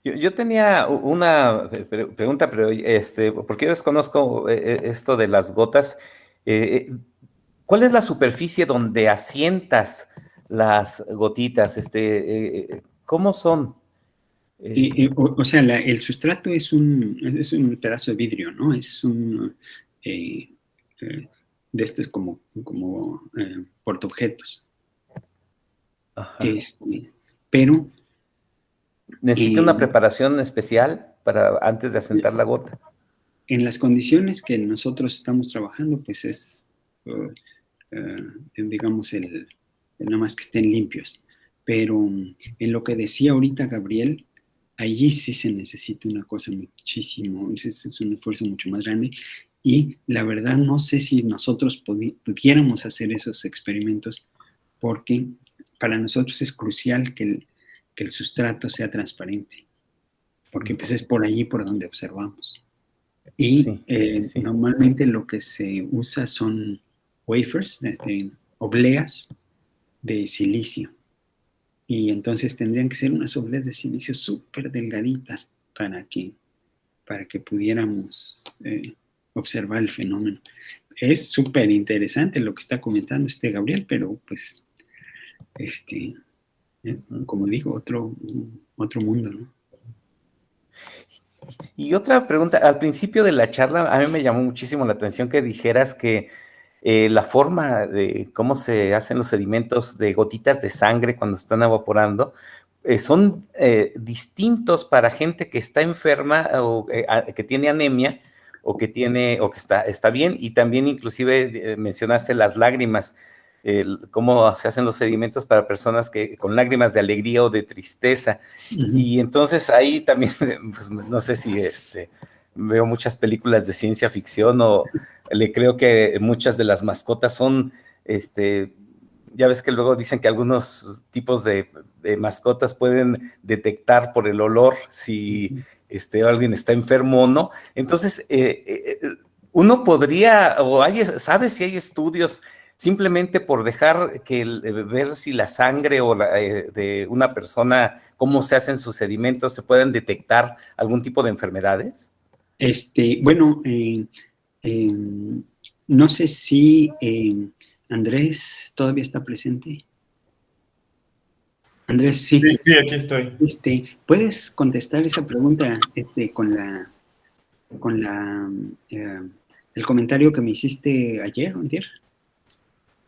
Yo tenía una pregunta, pero porque yo desconozco esto de las gotas. ¿Cuál es la superficie donde asientas las gotitas? ¿Cómo son? O sea, el sustrato es un pedazo de vidrio, ¿no? Es un de estos como portaobjetos. Pero ¿necesita una preparación especial para antes de asentar la gota? En las condiciones que nosotros estamos trabajando, pues es, digamos, nada más que estén limpios. Pero en lo que decía ahorita Gabriel, allí sí se necesita una cosa muchísimo, es un esfuerzo mucho más grande, y la verdad no sé si nosotros pudiéramos hacer esos experimentos, porque para nosotros es crucial que el sustrato sea transparente, porque pues es por allí por donde observamos. Y sí. Normalmente lo que se usa son wafers, obleas de silicio. Y entonces tendrían que ser unas obleas de silicio súper delgaditas para que pudiéramos observar el fenómeno. Es súper interesante lo que está comentando Gabriel, pero pues, como digo, otro mundo, ¿no? Y otra pregunta, al principio de la charla, a mí me llamó muchísimo la atención que dijeras que la forma de cómo se hacen los sedimentos de gotitas de sangre cuando están evaporando son distintos para gente que está enferma o que tiene anemia o que está bien, y también inclusive mencionaste las lágrimas, cómo se hacen los sedimentos para personas con lágrimas de alegría o de tristeza. Uh-huh. Y entonces ahí también, pues, no sé si veo muchas películas de ciencia ficción o le creo que muchas de las mascotas son, ya ves que luego dicen que algunos tipos de mascotas pueden detectar por el olor si alguien está enfermo o no. Entonces, uno podría, ¿sabes si hay estudios simplemente por dejar ver si la sangre o de una persona, cómo se hacen sus sedimentos, se pueden detectar algún tipo de enfermedades? Bueno, no sé si Andrés, ¿todavía está presente? Andrés, sí. Sí, aquí estoy. ¿Puedes contestar esa pregunta con el comentario que me hiciste ayer o antier?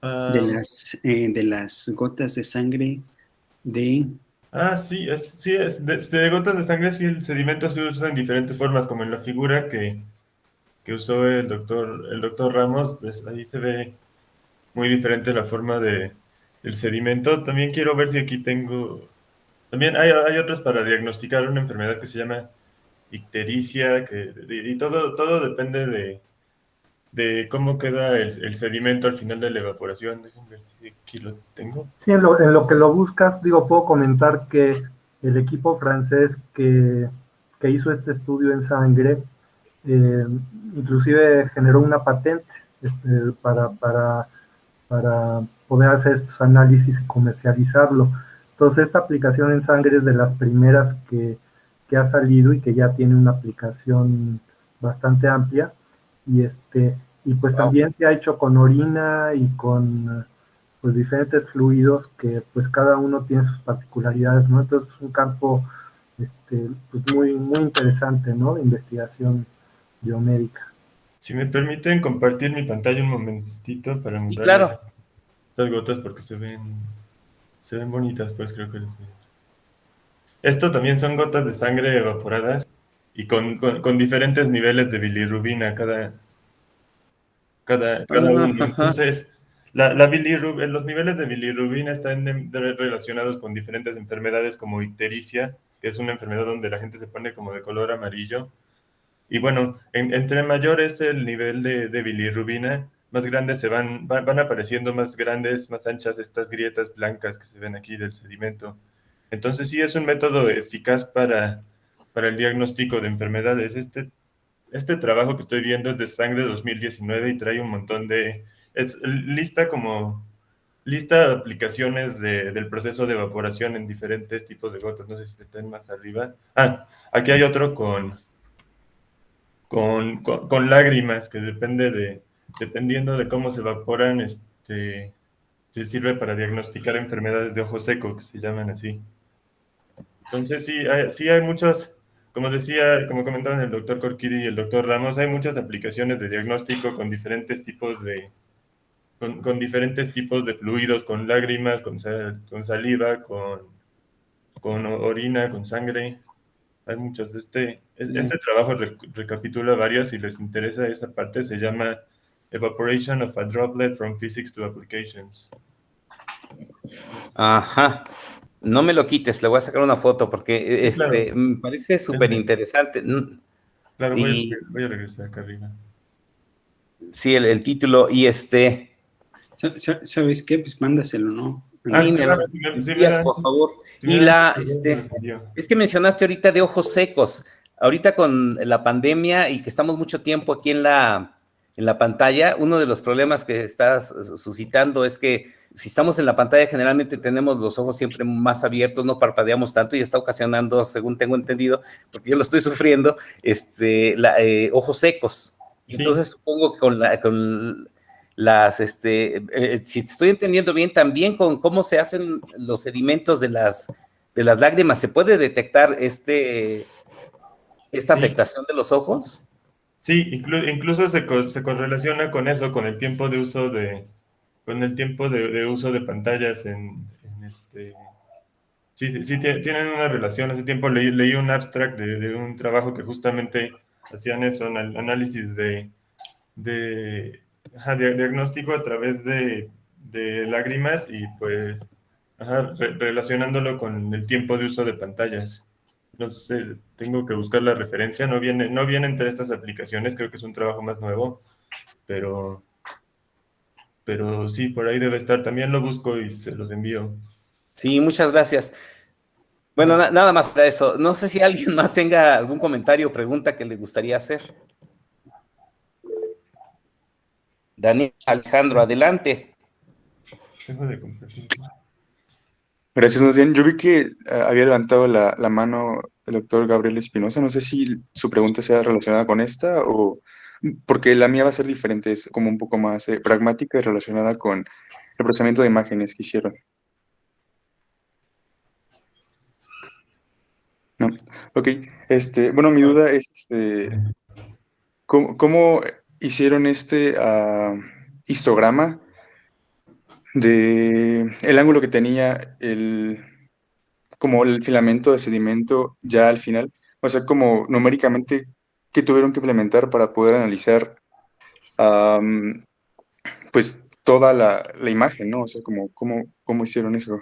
De las gotas de sangre de... Sí, de gotas de sangre, sí, el sedimento se usa en diferentes formas, como en la figura que usó el doctor Ramos. Ahí se ve muy diferente la forma del sedimento. También quiero ver si aquí tengo... También hay otras para diagnosticar una enfermedad que se llama ictericia, y todo depende de cómo queda el sedimento al final de la evaporación. Déjenme ver si aquí lo tengo. Sí, en lo que lo buscas, puedo comentar que el equipo francés que hizo este estudio en sangre, inclusive generó una patente para poder hacer estos análisis y comercializarlo. Entonces, esta aplicación en sangre es de las primeras que ha salido y que ya tiene una aplicación bastante amplia. Y pues también se ha hecho con orina y con pues diferentes fluidos que pues cada uno tiene sus particularidades, ¿no? Entonces es un campo pues muy interesante, ¿no? De investigación biomédica. Si me permiten compartir mi pantalla un momentito para mostrarles claro. estas gotas, porque se ven bonitas, pues creo que esto también son gotas de sangre evaporadas y con diferentes niveles de bilirrubina cada uno. Entonces, los niveles de bilirrubina están relacionados con diferentes enfermedades como ictericia, que es una enfermedad donde la gente se pone como de color amarillo. Y bueno, entre mayor es el nivel de bilirrubina, más grandes van apareciendo más grandes, más anchas estas grietas blancas que se ven aquí del sedimento. Entonces sí es un método eficaz para el diagnóstico de enfermedades. Este trabajo que estoy viendo es de sangre 2019 y trae un montón es lista de aplicaciones del proceso de evaporación en diferentes tipos de gotas. No sé si están más arriba. Aquí hay otro con lágrimas, que dependiendo de cómo se evaporan, se sirve para diagnosticar enfermedades de ojo seco, que se llaman así. Entonces sí hay muchas, como comentaban el doctor Corquidi y el doctor Ramos, hay muchas aplicaciones de diagnóstico con diferentes tipos con diferentes tipos de fluidos, con lágrimas, con saliva, con orina, con sangre. Hay muchos. Este trabajo recapitula varias. Si les interesa esa parte, se llama Evaporation of a Droplet from Physics to Applications. Ajá. No me lo quites, le voy a sacar una foto porque Claro. Me parece súper interesante. Claro, voy a regresar acá arriba. Sí, el título y ¿Sabes qué? Pues mándaselo, ¿no? Sí, me envías, por favor. Y es que mencionaste ahorita de ojos secos. Ahorita con la pandemia y que estamos mucho tiempo aquí en la pantalla, uno de los problemas que estás suscitando es que si estamos en la pantalla generalmente tenemos los ojos siempre más abiertos, no parpadeamos tanto y está ocasionando, según tengo entendido, porque yo lo estoy sufriendo, ojos secos. Entonces supongo que con si estoy entendiendo bien, también con cómo se hacen los sedimentos de las lágrimas, ¿se puede detectar esta afectación de los ojos? Sí, incluso se correlaciona con eso, con el tiempo de uso de uso de pantallas sí, tienen una relación. Hace tiempo leí un abstract de un trabajo que justamente hacían eso, análisis de diagnóstico a través de lágrimas y pues relacionándolo con el tiempo de uso de pantallas. No sé, tengo que buscar la referencia, no viene entre estas aplicaciones, creo que es un trabajo más nuevo, pero sí, por ahí debe estar. También lo busco y se los envío. Sí, muchas gracias. Bueno, nada más para eso. No sé si alguien más tenga algún comentario o pregunta que le gustaría hacer. Daniel Alejandro, adelante. Dejo de compartir. Gracias, más bien. Yo vi que había levantado la mano el doctor Gabriel Espinosa. No sé si su pregunta sea relacionada con esta o porque la mía va a ser diferente, es como un poco más pragmática y relacionada con el procesamiento de imágenes que hicieron. No, ok. Bueno, mi duda es, ¿cómo hicieron este histograma de el ángulo que tenía como el filamento de sedimento ya al final? O sea, como numéricamente, ¿qué tuvieron que implementar para poder analizar pues toda la imagen, ¿no? O sea, ¿cómo hicieron eso?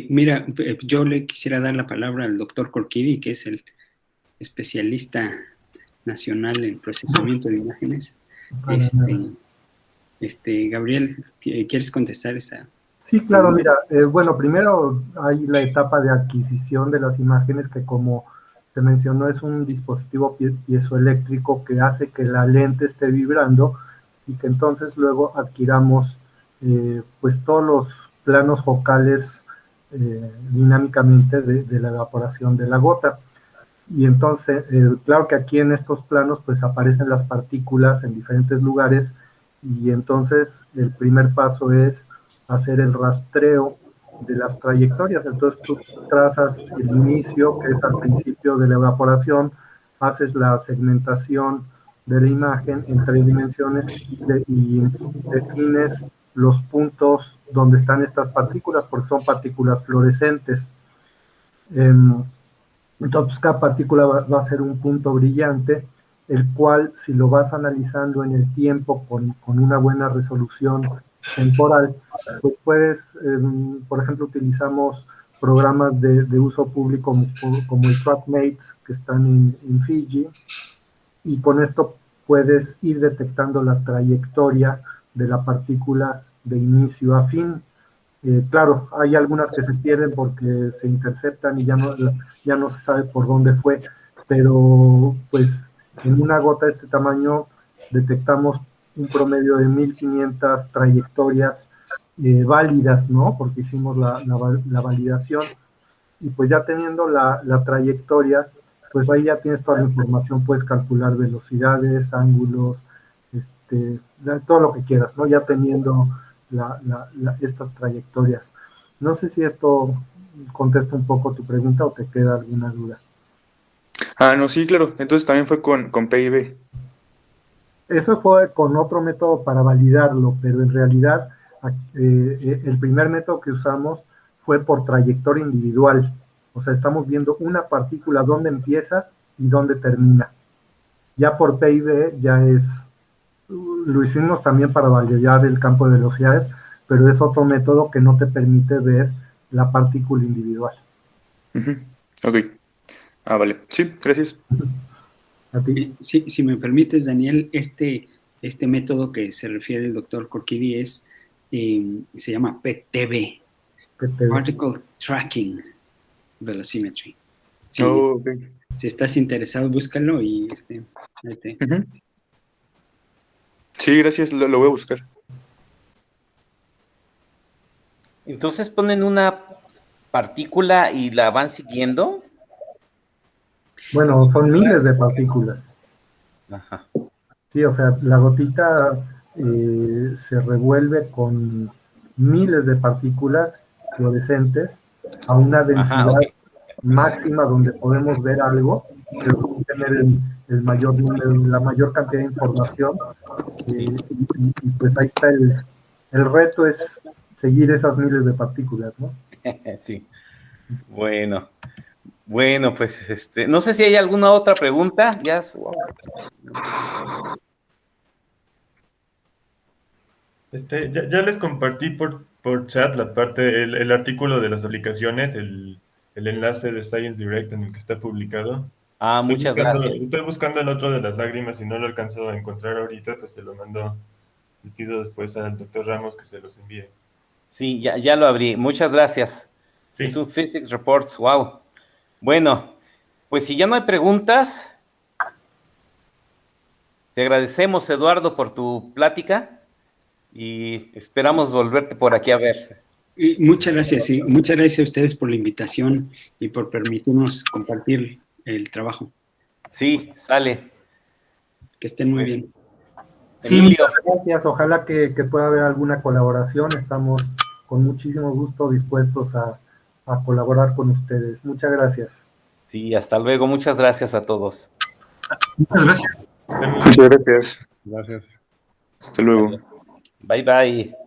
Mira, yo le quisiera dar la palabra al doctor Corquidi, que es el especialista nacional en procesamiento de imágenes. Gabriel, ¿quieres contestar esa? Sí, claro, mira, bueno, primero hay la etapa de adquisición de las imágenes que, como te mencionó, es un dispositivo piezoeléctrico que hace que la lente esté vibrando y que entonces luego adquiramos pues todos los planos focales dinámicamente de la evaporación de la gota. Y entonces, claro que aquí en estos planos pues aparecen las partículas en diferentes lugares, y entonces el primer paso es hacer el rastreo de las trayectorias. Entonces tú trazas el inicio, que es al principio de la evaporación, haces la segmentación de la imagen en 3 dimensiones y defines los puntos donde están estas partículas, porque son partículas fluorescentes. Entonces cada partícula va a ser un punto brillante, el cual, si lo vas analizando en el tiempo con una buena resolución temporal, pues puedes, por ejemplo, utilizamos programas de uso público como el TrackMate, que están en Fiji, y con esto puedes ir detectando la trayectoria de la partícula de inicio a fin. Claro, hay algunas que se pierden porque se interceptan y ya no se sabe por dónde fue, pero pues en una gota de este tamaño detectamos un promedio de 1500 trayectorias válidas, ¿no? Porque hicimos la validación, y pues ya teniendo la trayectoria, pues ahí ya tienes toda la información, puedes calcular velocidades, ángulos, todo lo que quieras, ¿no? Ya teniendo estas trayectorias. No sé si esto contesta un poco tu pregunta o te queda alguna duda. No, sí, claro. Entonces también fue con PIB. Eso fue con otro método para validarlo, pero en realidad el primer método que usamos fue por trayectoria individual. O sea, estamos viendo una partícula dónde empieza y dónde termina. Ya por PIB ya lo hicimos también para validar el campo de velocidades, pero es otro método que no te permite ver la partícula individual. Ok. Vale. Sí, gracias. ¿A ti? Si me permites, Daniel, este método que se refiere el doctor Corquidi se llama PTV, Particle Tracking Velocimetry. Sí, okay. Si estás interesado, búscalo y Sí, gracias, lo voy a buscar. Entonces ponen una partícula y la van siguiendo. Bueno, son miles de partículas. Ajá. Sí, o sea, la gotita se revuelve con miles de partículas fluorescentes a una densidad máxima donde podemos ver algo, pero sin tener el mayor número, la mayor cantidad de información. Y pues ahí está el reto, es seguir esas miles de partículas, ¿no? Sí. Bueno, pues no sé si hay alguna otra pregunta. Ya les compartí por chat la parte, el artículo de las aplicaciones, el enlace de Science Direct en el que está publicado. Muchas gracias. Estoy buscando el otro de las lágrimas y no lo alcanzo a encontrar ahorita, pues se lo mando, le pido después al doctor Ramos que se los envíe. Sí, ya lo abrí. Muchas gracias. Sí. Es un Physics Reports, wow. Bueno, pues si ya no hay preguntas, te agradecemos, Eduardo, por tu plática y esperamos volverte por aquí a ver. Muchas gracias, sí. Muchas gracias a ustedes por la invitación y por permitirnos compartir el trabajo. Sí, sale. Que estén muy Pues, bien. Sí, Emilio, Gracias, ojalá que pueda haber alguna colaboración. Estamos con muchísimo gusto dispuestos a colaborar con ustedes. Muchas gracias. sí, hasta luego. Muchas gracias a todos. muchas gracias. Estén muy bien. Muchas gracias. Gracias. Hasta luego. Bye, bye.